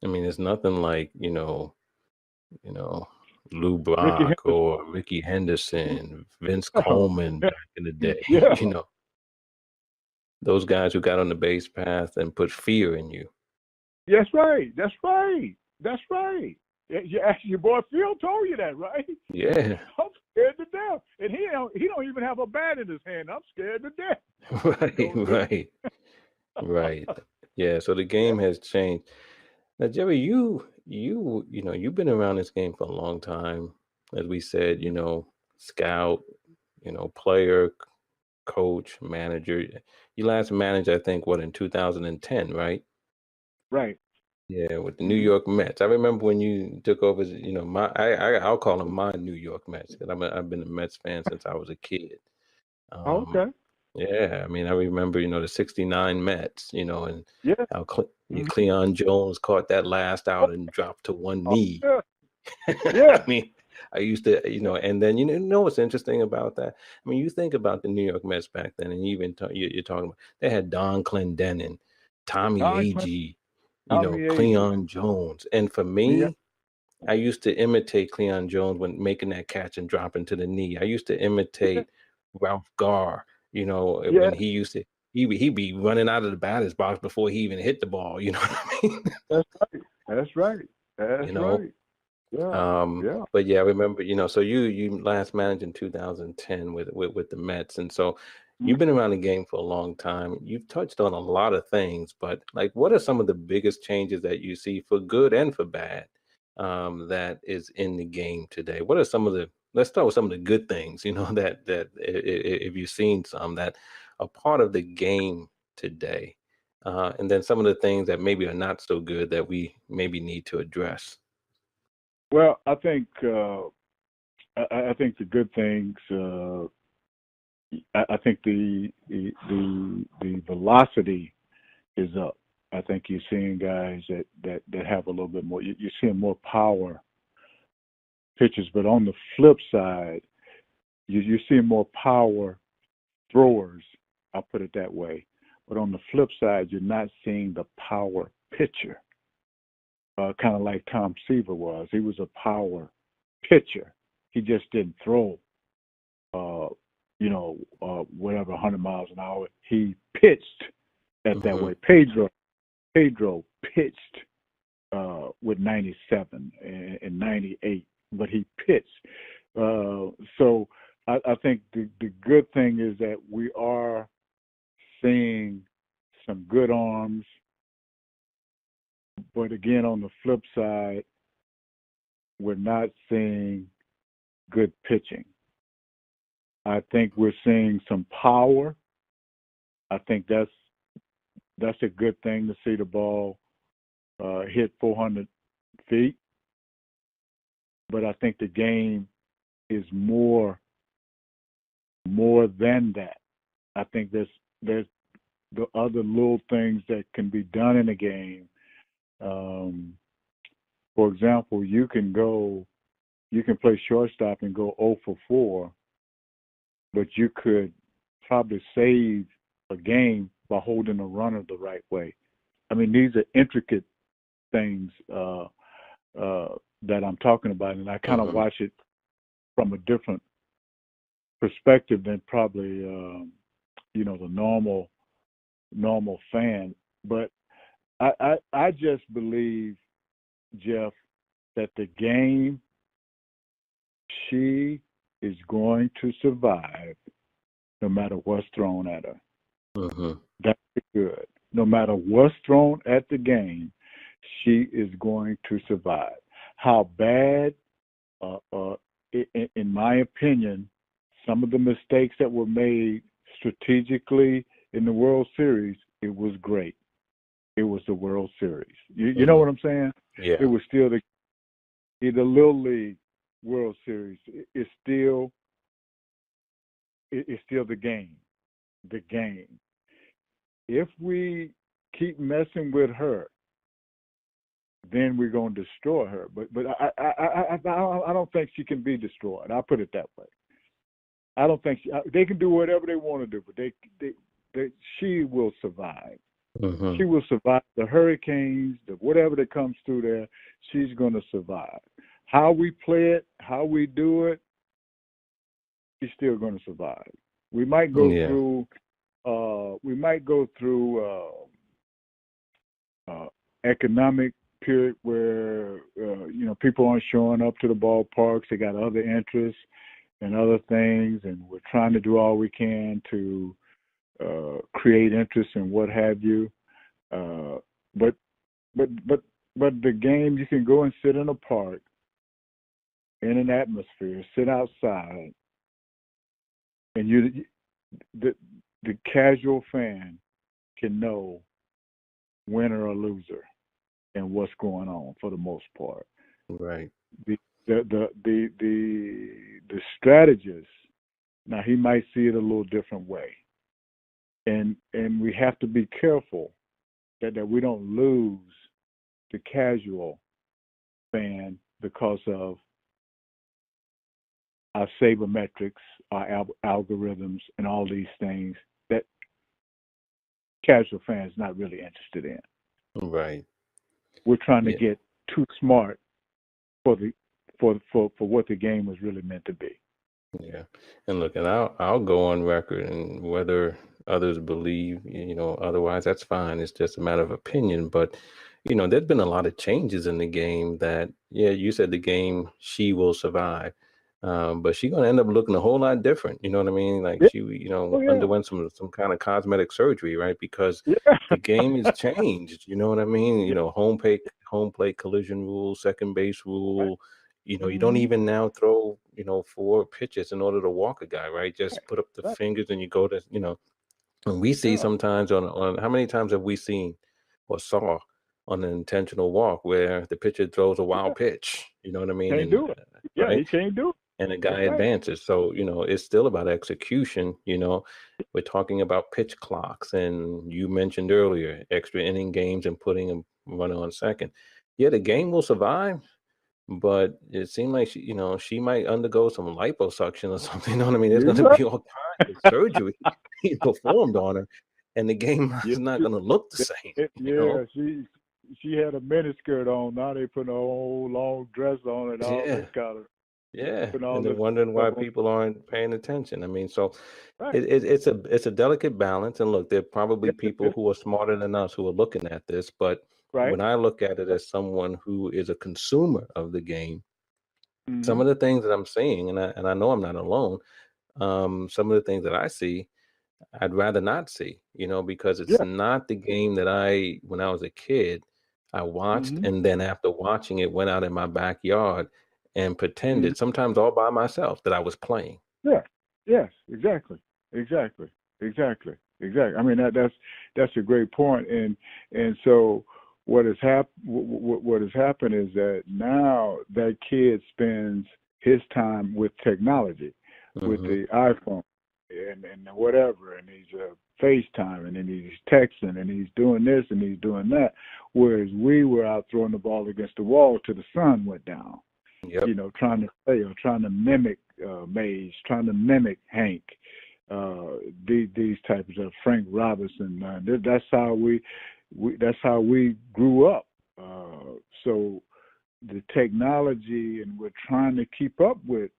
I mean, it's nothing like, Lou Brock or Ricky Henderson, Vince Coleman back in the day. Those guys who got on the base path and put fear in you. That's right. Your boy Phil told you that, right? Yeah. I'm scared to death, and he don't even have a bat in his hand. I'm scared to death. Right. Yeah. So the game has changed. Now, Jerry, you've been around this game for a long time. As we said, scout, player, coach, manager. You last managed, I think, in 2010, right? Right. Yeah, with the New York Mets. I remember when you took over, I'll call them my New York Mets, because I've been a Mets fan since I was a kid. Okay. Yeah, I mean, I remember, the '69 Mets, and how Cleon Jones caught that last out and dropped to one knee. Yeah. I mean, I used to, and then what's interesting about that? I mean, you think about the New York Mets back then, and even you're talking about, they had Don Clendenin, Tommy Agee, Cleon Jones. And for me, I used to imitate Cleon Jones when making that catch and dropping to the knee. I used to imitate Ralph Garr, when he used to, he'd be running out of the batter's box before he even hit the ball. You know what I mean? That's right. Right. Yeah. But yeah, I remember, so you last managed in 2010 with the Mets. And so you've been around the game for a long time. You've touched on a lot of things, but like, what are some of the biggest changes that you see for good and for bad that is in the game today? What are some of the Let's start with some of the good things, if you've seen some that are part of the game today, and then some of the things that maybe are not so good that we maybe need to address. Well, I think the good things. I think the velocity is up. I think you're seeing guys that have a little bit more. You're seeing more power pitches, but on the flip side, you're seeing more power throwers. I'll put it that way. But on the flip side, you're not seeing the power pitcher, kind of like Tom Seaver was. He was a power pitcher. He just didn't throw, whatever, 100 miles an hour. He pitched at that way. Pedro pitched with 97 and 98, but he pitched. So I think the good thing is that we are seeing some good arms, but again, on the flip side, we're not seeing good pitching. I think we're seeing some power. I think that's a good thing to see the ball hit 400 feet. But I think the game is more than that. I think there's the other little things that can be done in the game. For example, you can play shortstop and go 0 for 4, but you could probably save a game by holding a runner the right way. I mean, these are intricate things that I'm talking about, and I kind of watch it from a different perspective than probably the normal fan. But I just believe, Jeff, that the game, she is going to survive no matter what's thrown at her. That's good. No matter what's thrown at the game, she is going to survive. How bad, in my opinion, some of the mistakes that were made strategically in the World Series, it was great. It was the World Series. You know what I'm saying? Yeah. It was still the Little League World Series. It's still the game. The game. If we keep messing with her, then we're going to destroy her. But I don't think she can be destroyed. I'll put it that way. I don't think they can do whatever they want to do, but she will survive. She will survive the hurricanes, whatever that comes through there. She's going to survive. How we play it, how we do it, she's still going to survive. We might go through. We might go through economic period where people aren't showing up to the ballparks. They got other interests and other things, and we're trying to do all we can to create interest and what have you. But the game, you can go and sit in a park in an atmosphere, sit outside, and the casual fan can know winner or loser and what's going on for the most part. Right. The strategist, now he might see it a little different way. And we have to be careful that we don't lose the casual fan because of our sabermetrics, our algorithms, and all these things that casual fans not really interested in. Right. We're trying to get too smart for what the game was really meant to be. Yeah. And look, and I'll go on record, and whether others believe, otherwise, that's fine. It's just a matter of opinion. But, there's been a lot of changes in the game that, you said the game, she will survive. But she's gonna end up looking a whole lot different. You know what I mean? Like Yeah. she, Oh yeah. underwent some kind of cosmetic surgery, right? Because Yeah. the game is changed. You know what I mean? Yeah. Home plate collision rule, second base Right. rule. You don't Mm-hmm. even now throw, four pitches in order to walk a guy, right? Right. Just put up the Right. fingers and you go to, and we see Yeah. sometimes on how many times have we seen or saw on an intentional walk where the pitcher throws a Yeah. wild pitch, you know what I mean? Can't And do it. Yeah, right, he can't do it. and the That's guy right. advances. So, it's still about execution. We're talking about pitch clocks, and you mentioned earlier extra inning games and putting a runner on second. Yeah, the game will survive, but it seemed like she might undergo some liposuction or something. You know what I mean? There's You're going to right. be all kinds of surgery being performed on her, and the game Yeah. is not going to look the same. Yeah. She had a miniskirt on. Now they put a whole long dress on and all this Yeah. kind of Yeah, putting all and they're this wondering stuff why on. people aren't paying attention. I mean, so Right. it's a delicate balance. And look, there are probably Yes, it people is. who are smarter than us who are looking at this. But Right. when I look at it as someone who is a consumer of the game, some Mm-hmm. of the things that I'm seeing, and I know I'm not alone. Some of the things that I see, I'd rather not see, because it's Yeah. not the game that when I was a kid, I watched, Mm-hmm. and then after watching it, went out in my backyard and Mm-hmm. pretended, sometimes all by myself, that I was playing. Yeah. Yes. Exactly. Exactly. Exactly. Exactly. I mean that's a great point. And so what has happened is that now that kid spends his time with technology, with Hmm. the iPhone and whatever, and he's FaceTime, and he's texting, and he's doing this and he's doing that, whereas we were out throwing the ball against the wall till the sun went down, Yep. trying to play or trying to mimic Mays, trying to mimic Hank, these types of Frank Robinson. That's how we grew up. So the technology, and we're trying to keep up with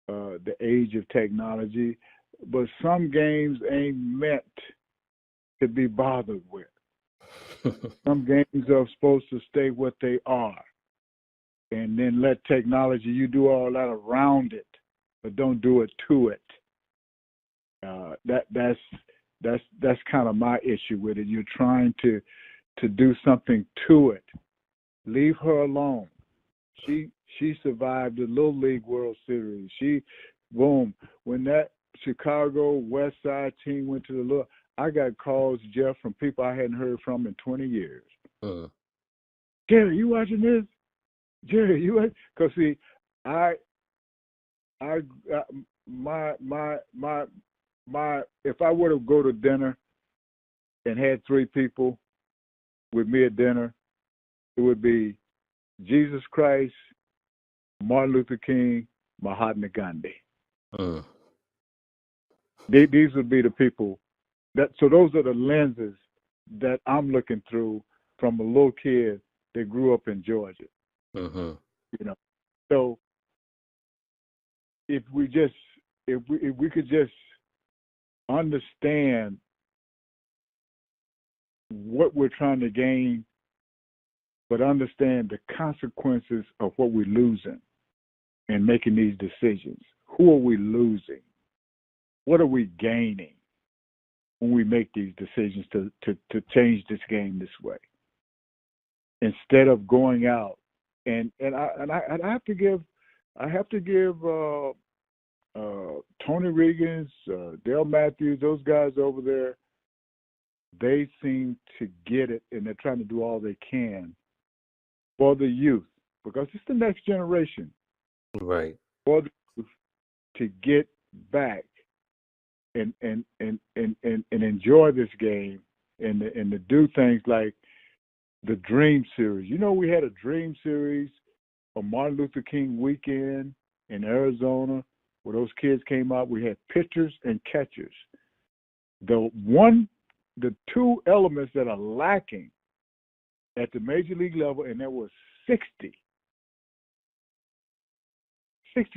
the age of technology, but some games ain't meant to be bothered with. Some games are supposed to stay what they are, and then let technology, you do all that around it, but don't do it to it. That's kind of my issue with it. You're trying to do something to it. Leave her alone. She survived the Little League World Series. Boom, when that Chicago West Side team went to the Little, I got calls, Jeff, from people I hadn't heard from in 20 years. Uh, Jerry, you watching this? Jerry, you watch? Because see, I, I, my, if I were to go to dinner and had three people with me at dinner, it would be Jesus Christ, Martin Luther King, Mahatma Gandhi. uh, These would be the people that. So those are the lenses that I'm looking through from a little kid that grew up in Georgia. uh-huh. You know, so if we just if we could just understand what we're trying to gain, but understand the consequences of what we're losing in making these decisions. Who are we losing? What are we gaining when we make these decisions to change this game this way? Instead of going out and I have to give Tony Riggins, Dale Matthews, those guys over there. They seem to get it, and they're trying to do all they can for the youth, because it's the next generation, Right. for the youth to get back and enjoy this game, and to do things like the Dream Series. We had a Dream Series on Martin Luther King weekend in Arizona, where those kids came out. We had pitchers and catchers. The two elements that are lacking at the major league level, and there was 60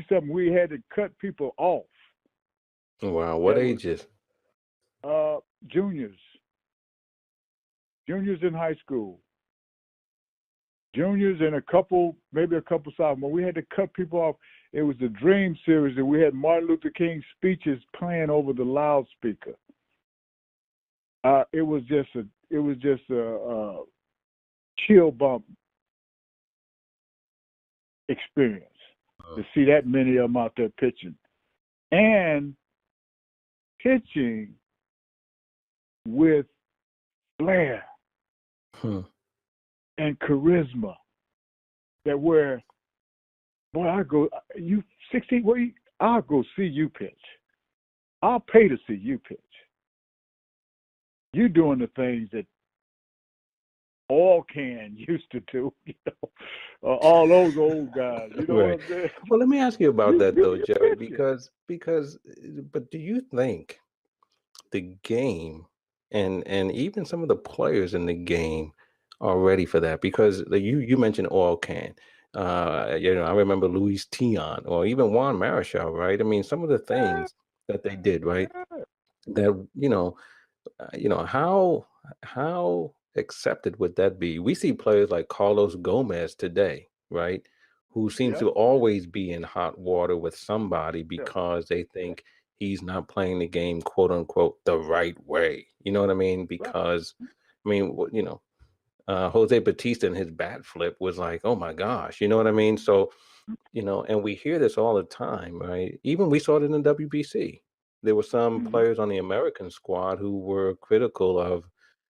something. We had to cut people off. Wow. What That was ages? uh, juniors, juniors in high school, juniors and maybe a couple sophomores. We had to cut people off, It was the Dream Series, and we had Martin Luther King speeches playing over the loudspeaker. It was just a chill bump experience to see that many of them out there pitching, and pitching with flair and charisma. That where, boy, I go, you 16, well, I'll go see you pitch. I'll pay to see you pitch. You doing the things that all can used to do, all those old guys. You know Right. what I'm saying? Well, let me ask you about that though, You Jerry, pitching. but do you think the game and even some of the players in the game are ready for that? Because you mentioned oil can. I remember Luis Tion or even Juan Marichal, right? I mean, some of the Yeah, things that they did, right? yeah, That how accepted would that be? We see players like Carlos Gomez today, right? Who seems yeah, to always be in hot water with somebody yeah, because they think he's not playing the game, quote unquote, the right way. You know what I mean? right. Because, I mean, Jose Batista and his bat flip was like, oh my gosh, you know what I mean? So, and we hear this all the time, right? Even we saw it in the WBC. There were some Mm-hmm. players on the American squad who were critical of,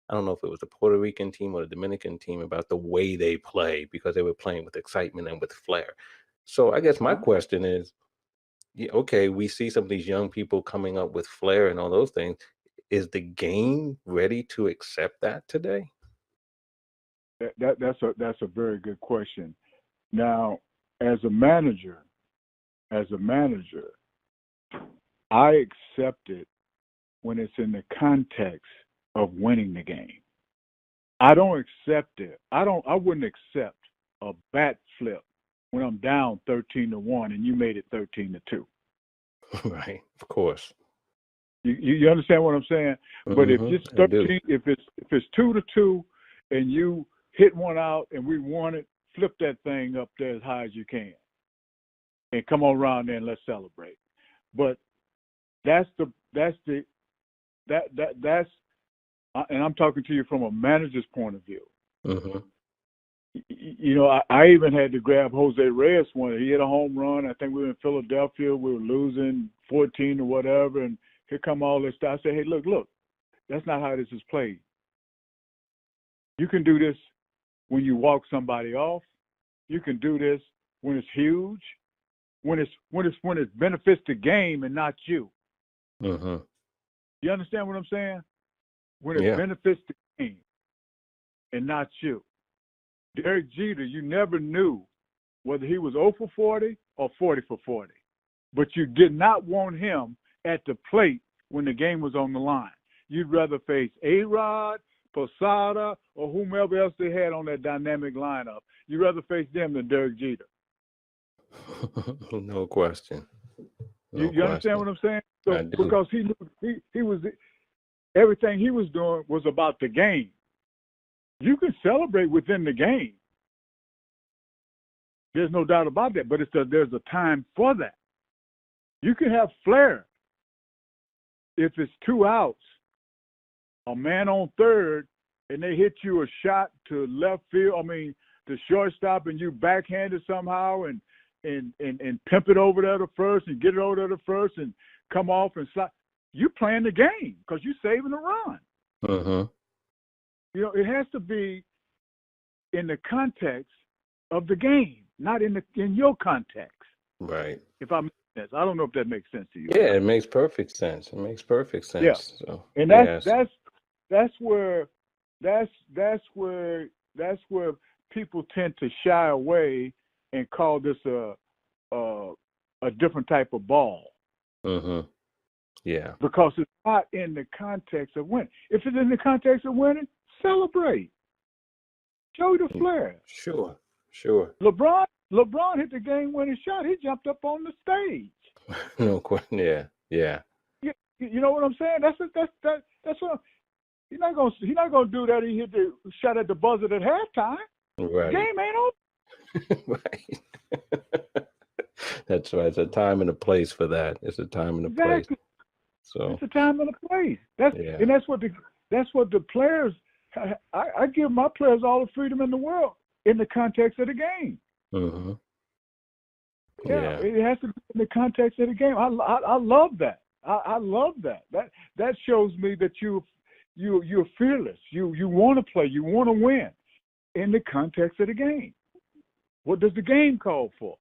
I don't know if it was the Puerto Rican team or the Dominican team, about the way they play because they were playing with excitement and with flair. So I guess my Uh-huh. question is, yeah, okay, we see some of these young people coming up with flair and all those things. Is the game ready to accept that today? That's a very good question. Now, as a manager, as a manager, I accept it when it's in the context of winning the game. I don't accept it. I wouldn't accept a bat flip when I'm down 13-1 and you made it 13-2. Right, of course. You understand what I'm saying? But if it's I do. 13, if it's 2-2 and you hit one out and we won it, flip that thing up there as high as you can and come on around there and let's celebrate. But that's and I'm talking to you from a manager's point of view. hmm I even had to grab Jose Reyes one. He hit a home run. I think we were in Philadelphia. We were losing 14 or whatever, and here come all this stuff. I said, hey, look, that's not how this is played. You can do this when you walk somebody off. You can do this when it's huge, when it benefits the game and not you. hmm You understand what I'm saying? When it Yeah. benefits the game and not you. Derek Jeter, you never knew whether he was 0 for 40 or 40 for 40. But you did not want him at the plate when the game was on the line. You'd rather face A-Rod, Posada, or whomever else they had on that dynamic lineup. You'd rather face them than Derek Jeter. No question. No You understand question. what I'm saying? I So do. because he was everything he was doing was about the game. You can celebrate within the game. There's no doubt about that. But there's a time for that. You can have flair if it's 2 outs, a man on third, and they hit you a shot to left field. I mean, the shortstop, and you backhand it somehow and pimp it over there to first and get it over there to first and come off and slide. You playing the game because you're saving a run. hmm It has to be in the context of the game, not in your context. Right. If I make sense, I don't know if that makes sense to you or Yeah, not. it makes perfect sense. It makes perfect Yeah, sense. So, and yes. that's where that's where people tend to shy away and call this a different type of ball hmm Yeah. because it's not in the context of winning. If it's in the context of winning, celebrate. Show the flair. Sure. Sure. LeBron hit the game-winning shot. He jumped up on the stage. No question. Yeah. Yeah. You know what I'm saying? That's what he's not gonna do that. He hit the shot at the buzzer at halftime. Right. Game ain't over. Right. That's right. It's a time and a place for that. It's a time and a place. Exactly. So It's a time and a place. yeah. That's what the players. I give my players all the freedom in the world in the context of the game. Mm-hmm. Yeah, Yeah. it has to be in the context of the game. I love that. I love that. That shows me that you're fearless. You want to play. You want to win in the context of the game. What does the game call for?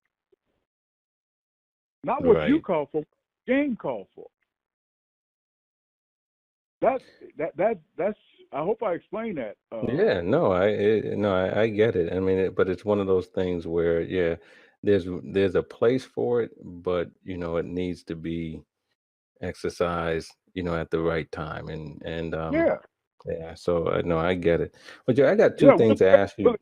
Not what you Right. call for. What the game call for. That's. I hope I explained that. Yeah. No, I get it. I mean, but it's one of those things where, yeah, there's a place for it, but it needs to be exercised, at the right time, and Yeah, yeah. So no, I get it. But yeah, I got two yeah. things to ask you.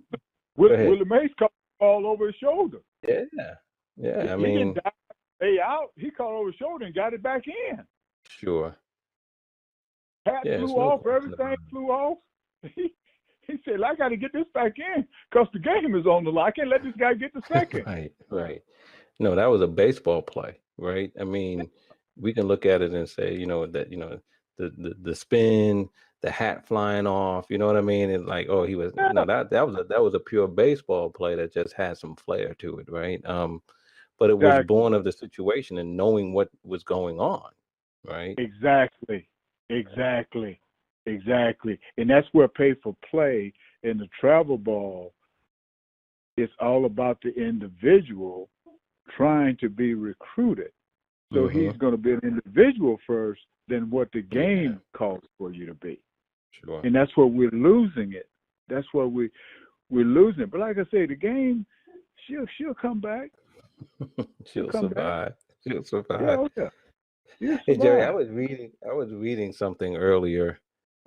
Go ahead. Willie Mays caught the ball over his shoulder. Yeah. Yeah. I He didn't mean, dive stay out. He caught over his shoulder and got it back in. sure. Hat Yeah. flew It's no off. question Everything about it. flew off. He said, "I got to get this back in because the game is on the line. I can't let this guy get the second." Right. Right. No, that was a baseball play, right? I mean, we can look at it and say, that, the spin, the hat flying off, you know what I mean? And like, oh, he was no, Yeah, that was a pure baseball play that just had some flair to it, right? But it was exactly, born of the situation and knowing what was going on, right? exactly, exactly, exactly. And that's where pay for play in the travel ball is all about the individual trying to be recruited. So he's Mm-hmm. going to be an individual first than what the Yeah, game calls for you to be. sure. And that's where we're losing it. That's where we're losing it. But like I say, the game, she'll come back. She'll She'll come back. survive. She'll Yeah, survive. oh yeah. She'll Hey Jerry, I survive. was reading something earlier.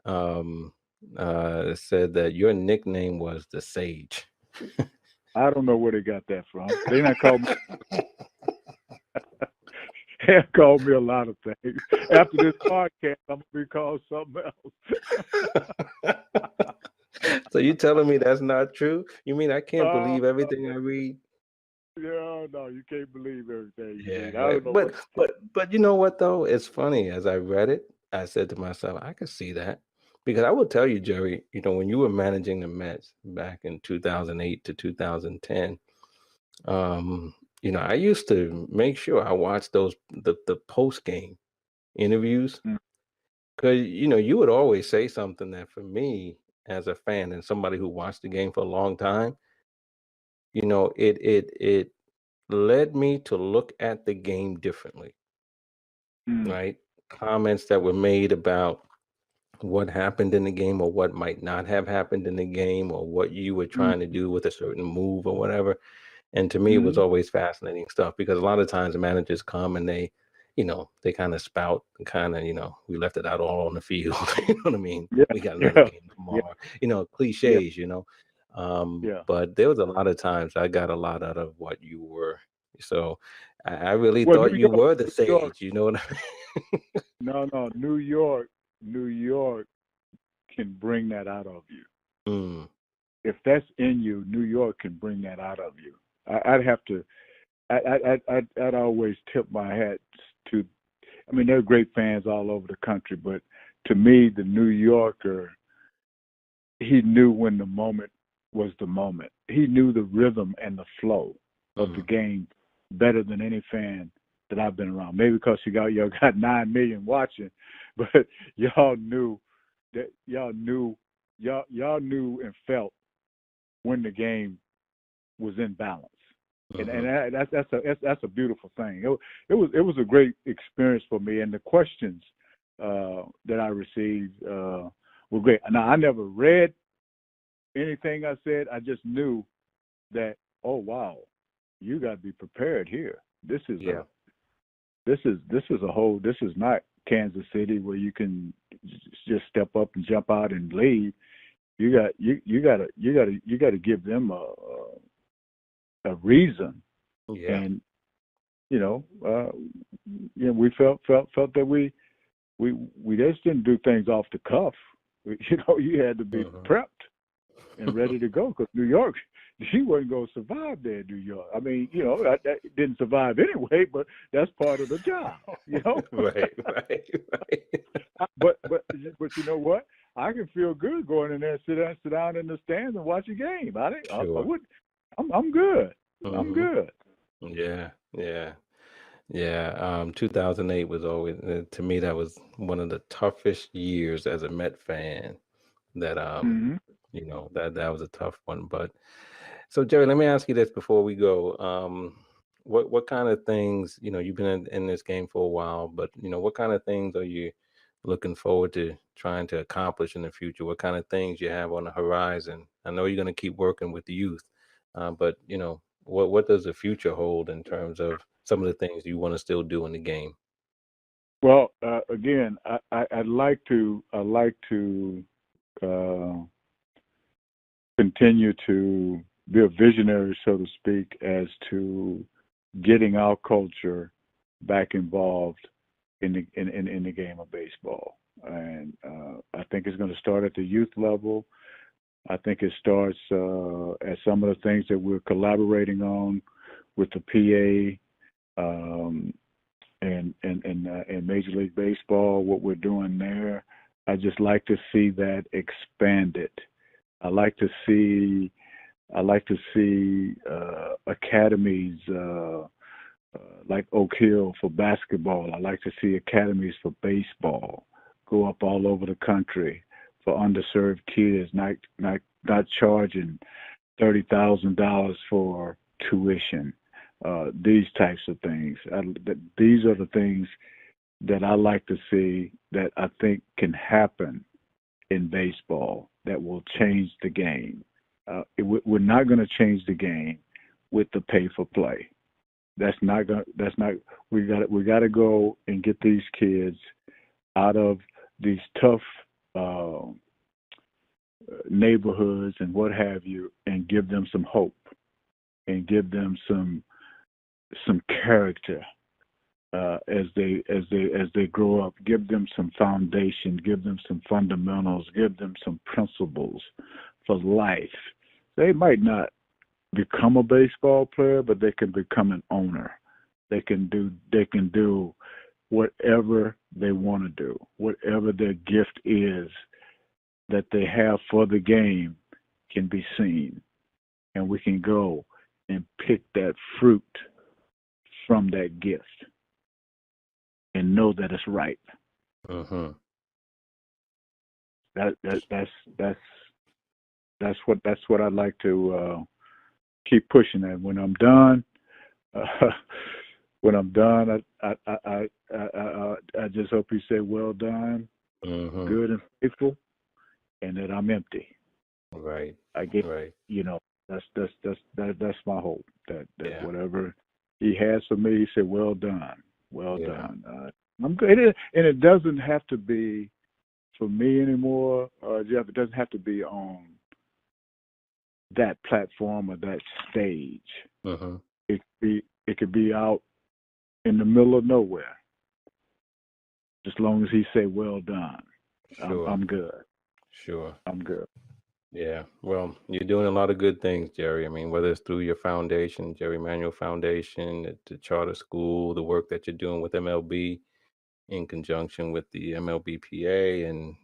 Um, it said that your nickname was the Sage. I don't know where they got that from. They not called me they have called me a lot of things. After this podcast, I'm gonna be called something else. So you telling me that's not true? You mean I can't uh, believe everything I read? yeah, no, you can't believe everything you Yeah, read. I right. don't know But what to but but you know what though? It's funny. As I read it, I said to myself, I could see that. Because I will tell you, Jerry, when you were managing the Mets back in 2008 to 2010, I used to make sure I watched the post game interviews say. because you would always say something that for me as a fan and somebody who watched the game for a long time, it led me to look at the game differently, Mm, right? Comments that were made about what happened in the game or what might not have happened in the game or what you were mm, trying to do with a certain move or whatever. And to me, it was mm. always fascinating stuff because a lot of times managers come and they kind of spout and kind of, we left it out all on the field. You know what I mean? Yeah, We got another yeah, game yeah, tomorrow, yeah, cliches. yeah. But there was a lot of times I got a lot out of what you were. So I really Well, thought you were the New York, sage, you know what I no, New York can bring that out of you. mean? If that's in you, New York can bring that out of you. I'd have to. I'd always tip my hat to. I mean, there are great fans all over the country, but to me, the New Yorker, he knew when the moment was the moment. He knew the rhythm and the flow of the Mm, game better than any fan that I've been around. Maybe because y'all got 9 million watching, but y'all knew that y'all knew and felt when the game was in balance. And mm-hmm. that's a beautiful thing. It was a great experience for me, and the questions that I received were great. Now I never read anything I said. I just knew that, oh wow, you got to be prepared here. Yeah. This is a whole. This is not Kansas City where you can just step up and jump out and leave. You got to give them a reason. Yeah. And you know, we felt that we just didn't do things off the cuff. You had to be Mm-hmm. prepped and ready to go because New York. she wasn't going to survive there in New York. I mean, I didn't survive anyway, but that's part of the job, Right, right, right. but you know what? I can feel good going in there, sit down in the stands and watch a game. I Sure. would. I'm good. I'm Hmm. good. Yeah, yeah, yeah. 2008 was always, to me, that was one of the toughest years as a Met fan. That Hmm. that was a tough one. But so, Jerry, let me ask you this before we go. What kind of things, you've been in this game for a while, but what kind of things are you looking forward to trying to accomplish in the future? What kind of things you have on the horizon? I know you're going to keep working with the youth, but what does the future hold in terms of some of the things you want to still do in the game? Well, again, I'd like to uh, continue to be a visionary, so to speak, as to getting our culture back involved in the game of baseball. And I think it's going to start at the youth level. I think it starts at some of the things that we're collaborating on with the PA and Major League Baseball. What we're doing there, I just like to see that expanded. I like to see academies like Oak Hill for basketball. I like to see academies for baseball go up all over the country for underserved kids, not charging $30,000 for tuition. These types of things. These are the things that I like to see that I think can happen in baseball that will change the game. We're not going to change the game with the pay for play. That's not going. That's not. We got to go and get these kids out of these tough uh, neighborhoods and what have you, and give them some hope and give them some character as they grow up. Give them some foundation. Give them some fundamentals. Give them some principles for life. They might not become a baseball player, but they can become an owner. They can do whatever they want to do, whatever their gift is that they have for the game can be seen, and we can go and pick that fruit from that gift and know that it's right. Mm-hmm. That's what I'd like to keep pushing at. When I'm done, uh, I just hope you say, "Well done, Mm-hmm. good and faithful," and that I'm empty. Right. I get, Right. you know, that's my hope. That Yeah. whatever he has for me, he said, "Well done, well Yeah. done." I'm good, and it doesn't have to be for me anymore, Jeff. It doesn't have to be on that platform or that stage. Mm-hmm. It could be out in the middle of nowhere. As long as he say, "Well done," Sure. I'm good. Sure. I'm good. Yeah. Well, you're doing a lot of good things, Jerry. I mean, whether it's through your foundation, Jerry Manuel Foundation, the charter school, the work that you're doing with MLB in conjunction with the MLBPA, and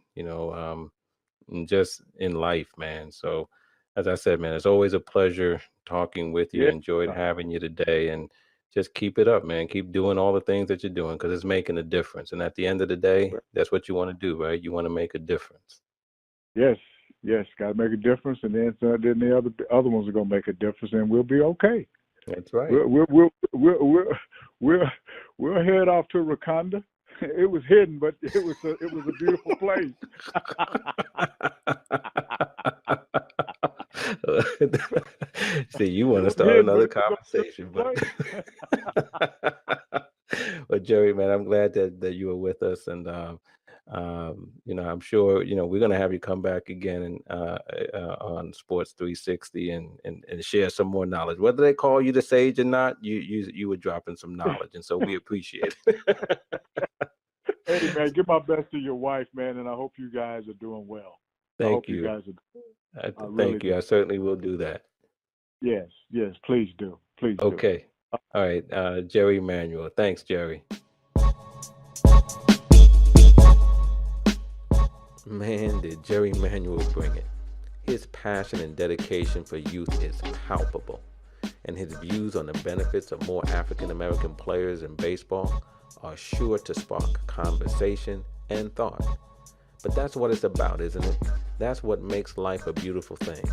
and just in life, man. So, as I said, man, it's always a pleasure talking with you. Yeah. Enjoyed having you today, and just keep it up, man. Keep doing all the things that you're doing because it's making a difference. And at the end of the day, that's what you want to do, right? You want to make a difference. Yes. Yes. Got to make a difference, and then the other ones are gonna make a difference, and we'll be okay. That's right. We'll head off to Wakanda. It was hidden, but it was a beautiful place. See, you want It to was start hidden, but another it was a conversation, but beautiful well, Jerry, man, I'm glad that you were with us, and I'm sure we're gonna have you come back again and on Sports 360 and share some more knowledge. Whether they call you the sage or not, you were dropping some place. knowledge, and so we appreciate it. Hey man, give my best to your wife, man, and I hope you guys are doing well. I Thank hope you you. guys are. I really Thank do. you. I certainly will do that. Yes, please do. Please do. Okay. All right. Jerry Manuel. Thanks, Jerry. Man, did Jerry Manuel bring it. His passion and dedication for youth is palpable, and his views on the benefits of more African American players in baseball are sure to spark conversation and thought. But that's what it's about, isn't it? That's what makes life a beautiful thing.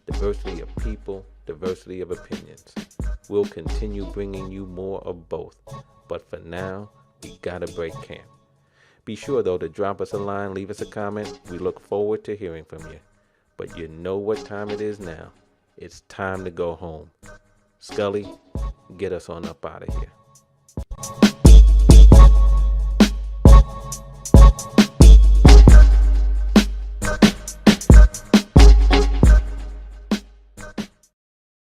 Diversity of people, diversity of opinions. We'll continue bringing you more of both. But for now, we gotta break camp. Be sure, though, to drop us a line, leave us a comment. We look forward to hearing from you. But you know what time it is now. It's time to go home. Scully, get us on up out of here.